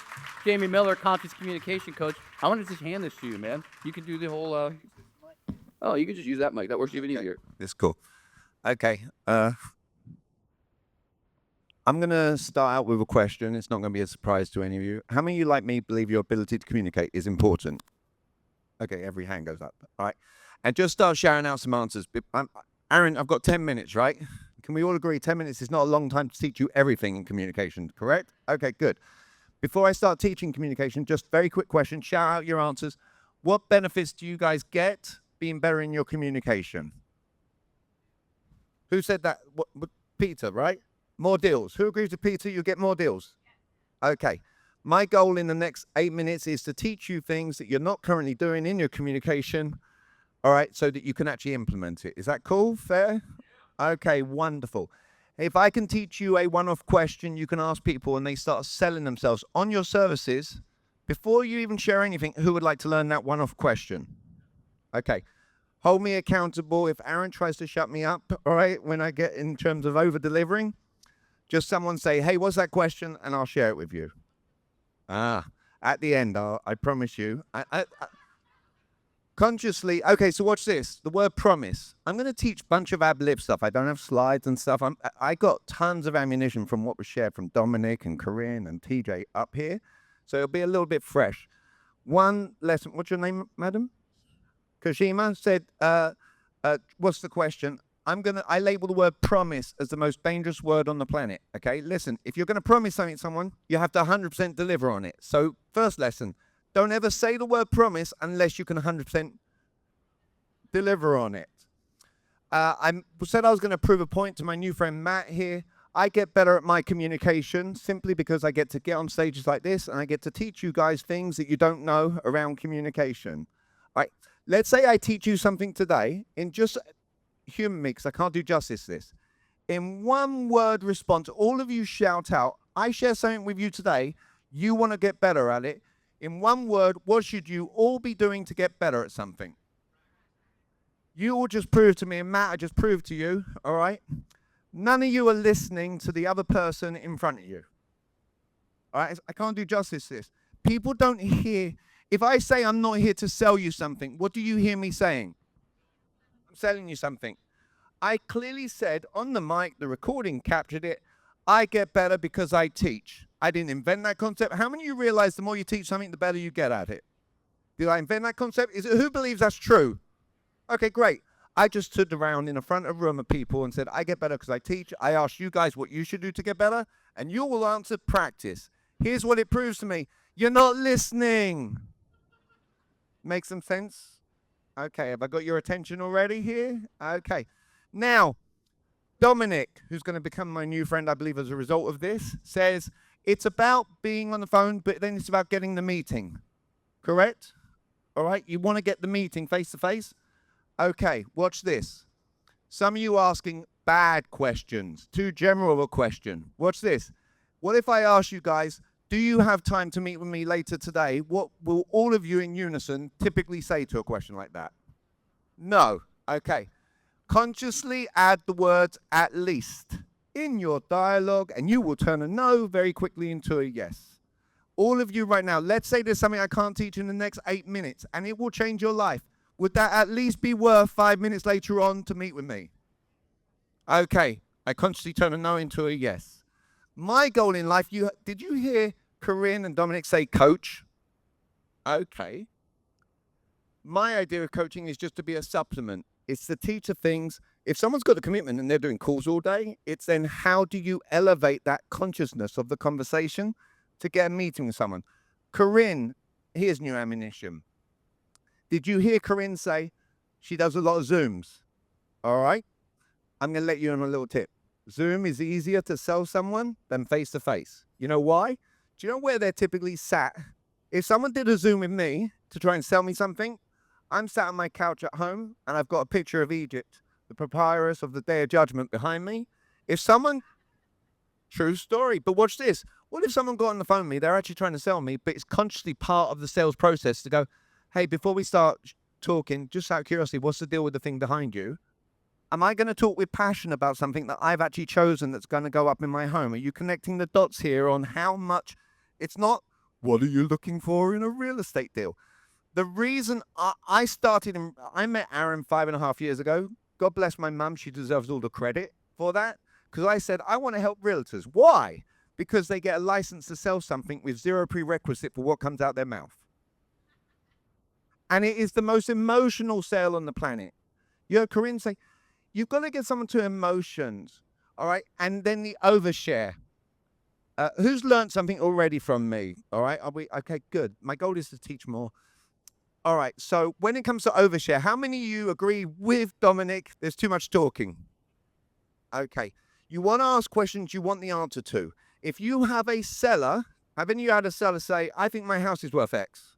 Jamie Miller, conscious communication coach. I want to just hand this to you, man. You can do the whole, oh, you can just use that mic. That works even easier. It's cool. Okay. I'm going to start out with a question. It's not going to be a surprise to any of you. How many of you, like me, believe your ability to communicate is important? Okay, every hand goes up. All right. And just start shouting out some answers. Aaron, I've got 10 minutes, right? Can we all agree 10 minutes is not a long time to teach you everything in communication, correct? Okay, good. Before I start teaching communication, just very quick question. Shout out your answers. What benefits do you guys get being better in your communication? Who said that? Peter, right? More deals. Who agrees with Peter? You get more deals. Okay. My goal in the next 8 minutes is to teach you things that you're not currently doing in your communication, all right, so that you can actually implement it. Is that cool? Fair? Okay, wonderful. If I can teach you a one-off question you can ask people and they start selling themselves on your services, before you even share anything, who would like to learn that one-off question? Okay. Hold me accountable if Aaron tries to shut me up, all right, when I get in terms of over-delivering. Just someone say, hey, what's that question? And I'll share it with you. At the end, I promise you. Consciously, okay, so watch this. The word promise. I'm going to teach a bunch of ad-lib stuff. I don't have slides and stuff. I got tons of ammunition from what was shared from Dominick and Corinne and TJ up here. So it'll be a little bit fresh. One lesson. What's your name, madam? Kashima said, what's the question? I label the word promise as the most dangerous word on the planet. Okay, listen, if you're going to promise something to someone, you have to 100% deliver on it. So first lesson. Don't ever say the word promise unless you can 100% deliver on it. I said I was going to prove a point to my new friend Matt here. I get better at my communication simply because I get to get on stages like this and I get to teach you guys things that you don't know around communication. All right, let's say I teach you something today in just human mix. I can't do justice to this. In one word response, all of you shout out, I share something with you today. You want to get better at it. In one word, what should you all be doing to get better at something? You all just proved to me, and Matt, I just proved to you, all right? None of you are listening to the other person in front of you. All right? I can't do justice to this. People don't hear. If I say I'm not here to sell you something, what do you hear me saying? I'm selling you something. I clearly said on the mic, the recording captured it, I get better because I teach. I didn't invent that concept. How many of you realize the more you teach something, the better you get at it? Did I invent that concept? Who believes that's true? Okay, great. I just stood around in the front of a room of people and said, I get better because I teach. I asked you guys what you should do to get better, and you will answer practice. Here's what it proves to me. You're not listening. Make some sense? Okay, have I got your attention already here? Okay. Now, Dominick, who's going to become my new friend, I believe, as a result of this, says it's about being on the phone, but then it's about getting the meeting. Correct? All right, you want to get the meeting face to face? Okay, watch this. Some of you asking bad questions, too general a question. Watch this. What if I ask you guys, do you have time to meet with me later today? What will all of you in unison typically say to a question like that? No. Okay. Consciously add the words at least in your dialogue, and you will turn a no very quickly into a yes. All of you right now, let's say there's something I can't teach in the next 8 minutes, and it will change your life. Would that at least be worth 5 minutes later on to meet with me? Okay, I consciously turn a no into a yes. My goal in life, did you hear Corinne and Dominick say coach? Okay. My idea of coaching is just to be a supplement. It's to teach things. If someone's got a commitment and they're doing calls all day, it's then how do you elevate that consciousness of the conversation to get a meeting with someone? Corinne, here's new ammunition. Did you hear Corinne say she does a lot of Zooms? All right. I'm going to let you in a little tip. Zoom is easier to sell someone than face-to-face. You know why? Do you know where they're typically sat If someone did a Zoom with me to try and sell me something, I'm sat on my couch at home and I've got a picture of Egypt, the papyrus of the Day of Judgment behind me. If someone, true story, but watch this. What if someone got on the phone with me, they're actually trying to sell me, but it's consciously part of the sales process to go, hey, before we start talking, just out of curiosity, what's the deal with the thing behind you? Am I going to talk with passion about something that I've actually chosen that's going to go up in my home? Are you connecting the dots here on how much? It's not, what are you looking for in a real estate deal? The reason I met Aaron 5.5 years ago. God bless my mum. She deserves all the credit for that. Because I said, I want to help realtors. Why? Because they get a license to sell something with zero prerequisite for what comes out their mouth. And it is the most emotional sale on the planet. You heard Corinne say, you've got to get someone to emotions. All right. And then the overshare. Who's learned something already from me? All right. Are we okay? Good. My goal is to teach more. All right. So when it comes to overshare, how many of you agree with Dominic? There's too much talking. Okay. You want to ask questions you want the answer to. If you have a seller, haven't you had a seller say, I think my house is worth X?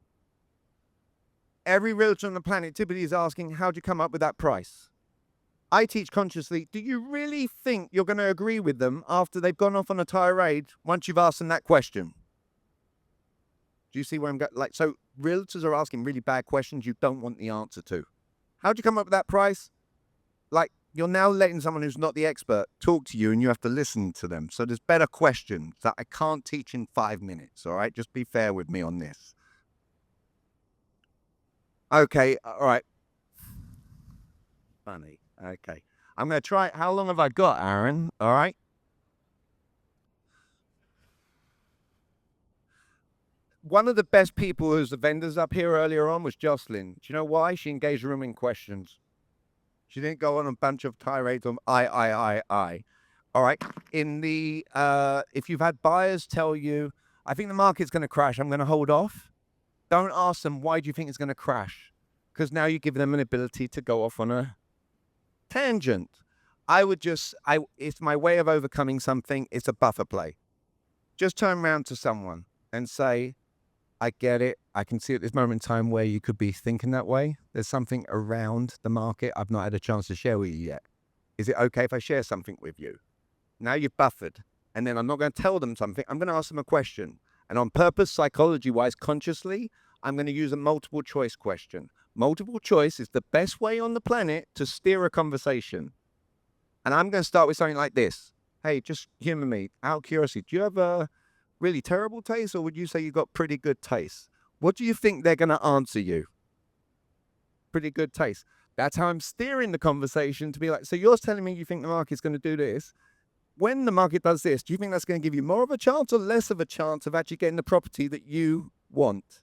Every realtor on the planet typically is asking, how'd you come up with that price? I teach consciously, do you really think you're going to agree with them after they've gone off on a tirade once you've asked them that question? Do you see where I'm going? Like, so realtors are asking really bad questions you don't want the answer to. How'd you come up with that price? Like, you're now letting someone who's not the expert talk to you and you have to listen to them. So there's better questions that I can't teach in 5 minutes, all right? Just be fair with me on this. Okay, all right. Funny. Okay. I'm going to try. How long have I got, Aaron? All right. One of the best people who's the vendors up here earlier on was Jocelyn. Do you know why? She engaged the room in questions. She didn't go on a bunch of tirades on I. All right. In the, if you've had buyers tell you, I think the market's going to crash, I'm going to hold off. Don't ask them, why do you think it's going to crash? Because now you give them an ability to go off on a tangent. It's my way of overcoming something. It's a buffer play. Just turn around to someone and say, I get it. I can see at this moment in time where you could be thinking that way. There's something around the market I've not had a chance to share with you yet. Is it okay if I share something with you? Now you've buffered. And then I'm not going to tell them something. I'm going to ask them a question. And on purpose, psychology-wise, consciously, I'm going to use a multiple choice question. Multiple choice is the best way on the planet to steer a conversation. And I'm going to start with something like this. Hey, just humor me. Out of curiosity, do you have a really terrible taste, or would you say you got pretty good taste? What do you think they're going to answer you? Pretty good taste. That's how I'm steering the conversation to be like, so you're telling me you think the market's going to do this. When the market does this, do you think that's going to give you more of a chance or less of a chance of actually getting the property that you want?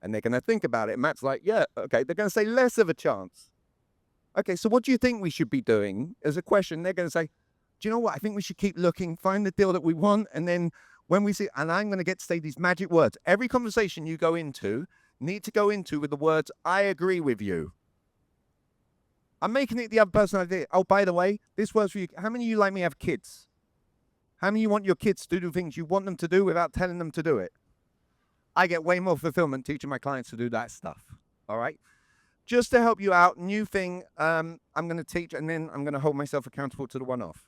And they're going to think about it. Matt's like, yeah, okay. They're going to say less of a chance. Okay, so what do you think we should be doing? As a question, they're going to say, do you know what? I think we should keep looking, find the deal that we want, and then when we see, and I'm going to get to say these magic words. Every conversation you go into, need to go into with the words, I agree with you. I'm making it the other person idea. Oh, by the way, this works for you. How many of you like me have kids? How many of you want your kids to do things you want them to do without telling them to do it? I get way more fulfillment teaching my clients to do that stuff. All right. Just to help you out, new thing I'm going to teach, and then I'm going to hold myself accountable to the one-off.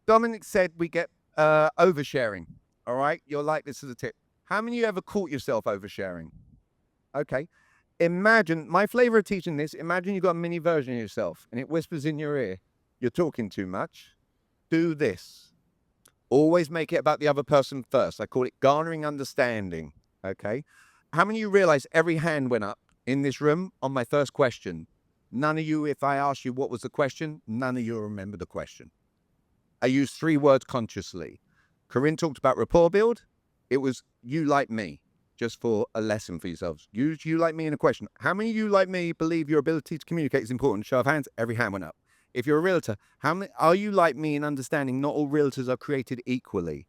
Dominic said we get oversharing. All right. You're like, this is a tip. How many of you ever caught yourself oversharing? Okay. Imagine, my flavor of teaching this, imagine you've got a mini version of yourself and it whispers in your ear, you're talking too much. Do this. Always make it about the other person first. I call it garnering understanding. Okay. How many of you realize every hand went up in this room on my first question? None of you, if I ask you what was the question, none of you remember the question. I used 3 words consciously. Corinne talked about rapport build. It was you like me, just for a lesson for yourselves. Use you like me in a question. How many of you like me believe your ability to communicate is important? Show of hands, every hand went up. If you're a realtor, how many are you like me in understanding not all realtors are created equally?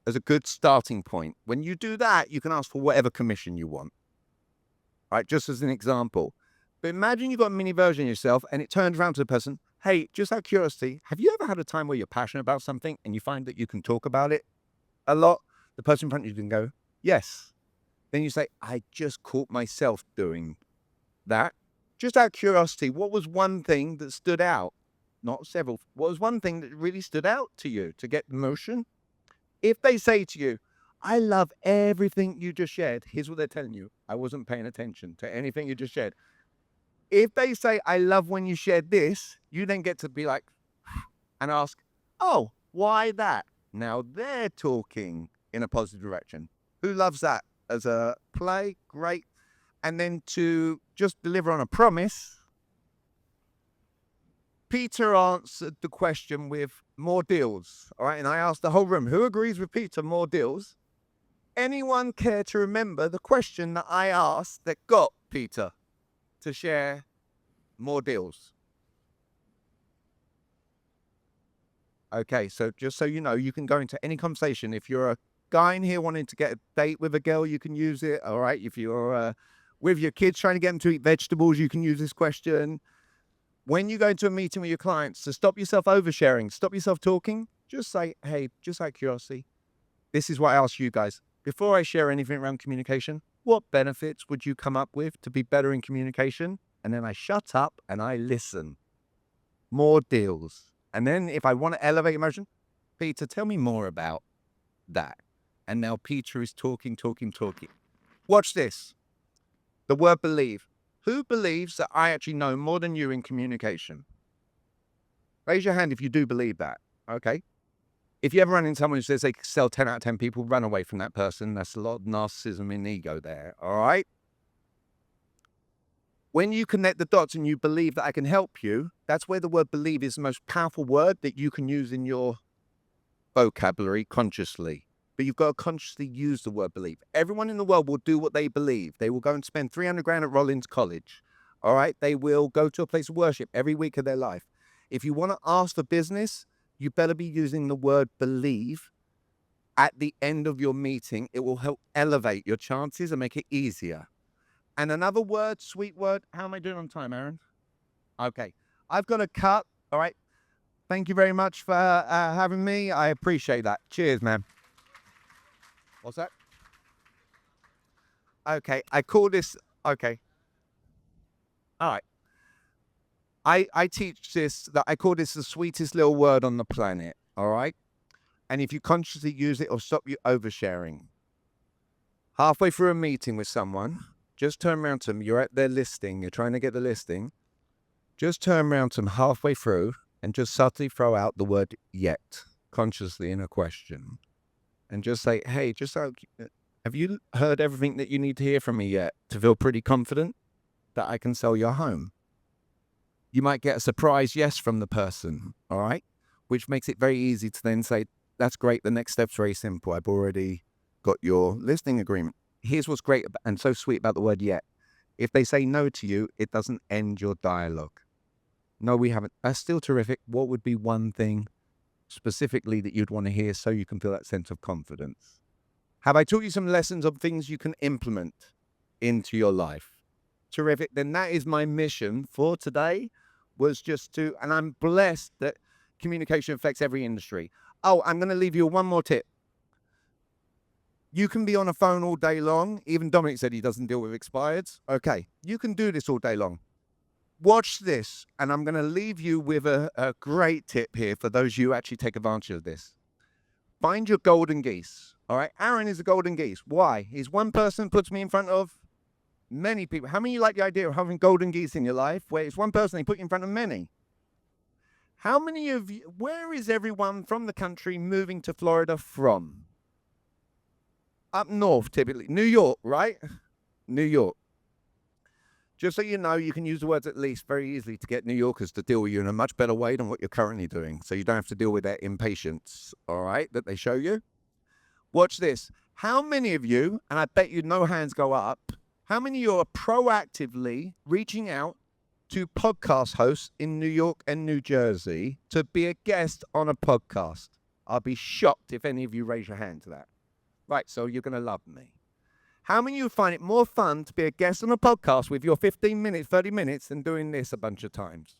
As a good starting point. When you do that, you can ask for whatever commission you want. All right, just as an example. But imagine you've got a mini version of yourself and it turns around to the person, hey, just out of curiosity, have you ever had a time where you're passionate about something and you find that you can talk about it a lot? The person in front of you can go, yes. Then you say, I just caught myself doing that. Just out of curiosity, what was one thing that stood out? Not several. What was one thing that really stood out to you to get motion? If they say to you, I love everything you just shared, here's what they're telling you. I wasn't paying attention to anything you just shared. If they say, I love when you shared this, you then get to be like, and ask, oh, why that? Now they're talking in a positive direction. Who loves that as a play? Great. And then to just deliver on a promise, Peter answered the question with more deals. All right. And I asked the whole room, who agrees with Peter? More deals. Anyone care to remember the question that I asked that got Peter to share more deals? Okay, so just so you know, you can go into any conversation. If you're a guy in here wanting to get a date with a girl, you can use it. All right. If you're with your kids trying to get them to eat vegetables, you can use this question. When you go into a meeting with your clients, to stop yourself oversharing, stop yourself talking, just say, hey, just out of curiosity, this is what I ask you guys. Before I share anything around communication, what benefits would you come up with to be better in communication? And then I shut up and I listen. More deals. And then if I want to elevate emotion, Peter, tell me more about that. And now Peter is talking. Watch this. The word believe. Who believes that I actually know more than you in communication? Raise your hand if you do believe that. Okay. If you ever run into someone who says they sell 10 out of 10 people, run away from that person. That's a lot of narcissism and ego there. All right. When you connect the dots and you believe that I can help you, that's where the word believe is the most powerful word that you can use in your vocabulary consciously. But you've got to consciously use the word believe. Everyone in the world will do what they believe. They will go and spend 300 grand at Rollins College. All right. They will go to a place of worship every week of their life. If you want to ask for business, you better be using the word believe at the end of your meeting. It will help elevate your chances and make it easier. And another word, sweet word. How am I doing on time, Aaron? Okay. I've got a cut. All right. Thank you very much for having me. I appreciate that. Cheers, man. What's that? Okay. I call this. Okay. All right. I teach this, that I call this the sweetest little word on the planet. All right. And if you consciously use it, it'll stop you oversharing. Halfway through a meeting with someone, just turn around to them. You're at their listing. You're trying to get the listing. Just turn around to them halfway through and just subtly throw out the word yet, consciously in a question. And just say, hey, have you heard everything that you need to hear from me yet to feel pretty confident that I can sell your home? You might get a surprise yes from the person, all right? Which makes it very easy to then say, that's great. The next step's very simple. I've already got your listing agreement. Here's what's great and so sweet about the word yet. If they say no to you, it doesn't end your dialogue. No, we haven't. That's still terrific. What would be one thing specifically that you'd want to hear so you can feel that sense of confidence? Have I taught you some lessons of things you can implement into your life? Terrific. Then that is my mission for today, was just to, and I'm blessed that communication affects every industry. Oh, I'm going to leave you one more tip. You can be on a phone all day long. Even Dominic said he doesn't deal with expireds. Okay, you can do this all day long. Watch this, and I'm going to leave you with a great tip here for those of you who actually take advantage of this. Find your golden geese. All right, Aaron is a golden geese. Why? He's one person puts me in front of many people. How many of you like the idea of having golden geese in your life where it's one person they put you in front of many? How many of you, where is everyone from the country moving to Florida from? Up north, typically. New York, right? New York. Just so you know, you can use the words at least very easily to get New Yorkers to deal with you in a much better way than what you're currently doing. So you don't have to deal with their impatience, all right, that they show you. Watch this. How many of you, and I bet you no hands go up, how many of you are proactively reaching out to podcast hosts in New York and New Jersey to be a guest on a podcast? I'll be shocked if any of you raise your hand to that. Right, so you're going to love me. How many of you find it more fun to be a guest on a podcast with your 15 minutes, 30 minutes than doing this a bunch of times?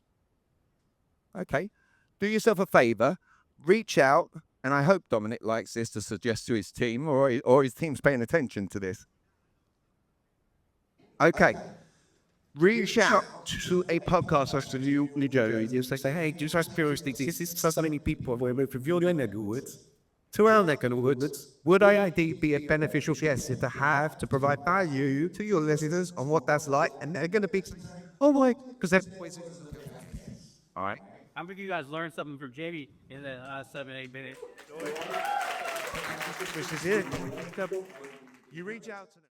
Okay. Do yourself a favor. Reach out, and I hope Dominic likes this to suggest to his team, or his team's paying attention to this. Okay. Reach out to a podcast host to you, Nigeria. Say, hey, do you guys seriously this is so many people who live in your neck of woods, to our neck of the woods. Would I be a beneficial guest to have to provide value to your listeners on what that's like? And they're going to be, oh my, because they're always. All right. I'm gonna you guys learn something from Jamie in the last 7-8 minutes. This is it. You reach out to them.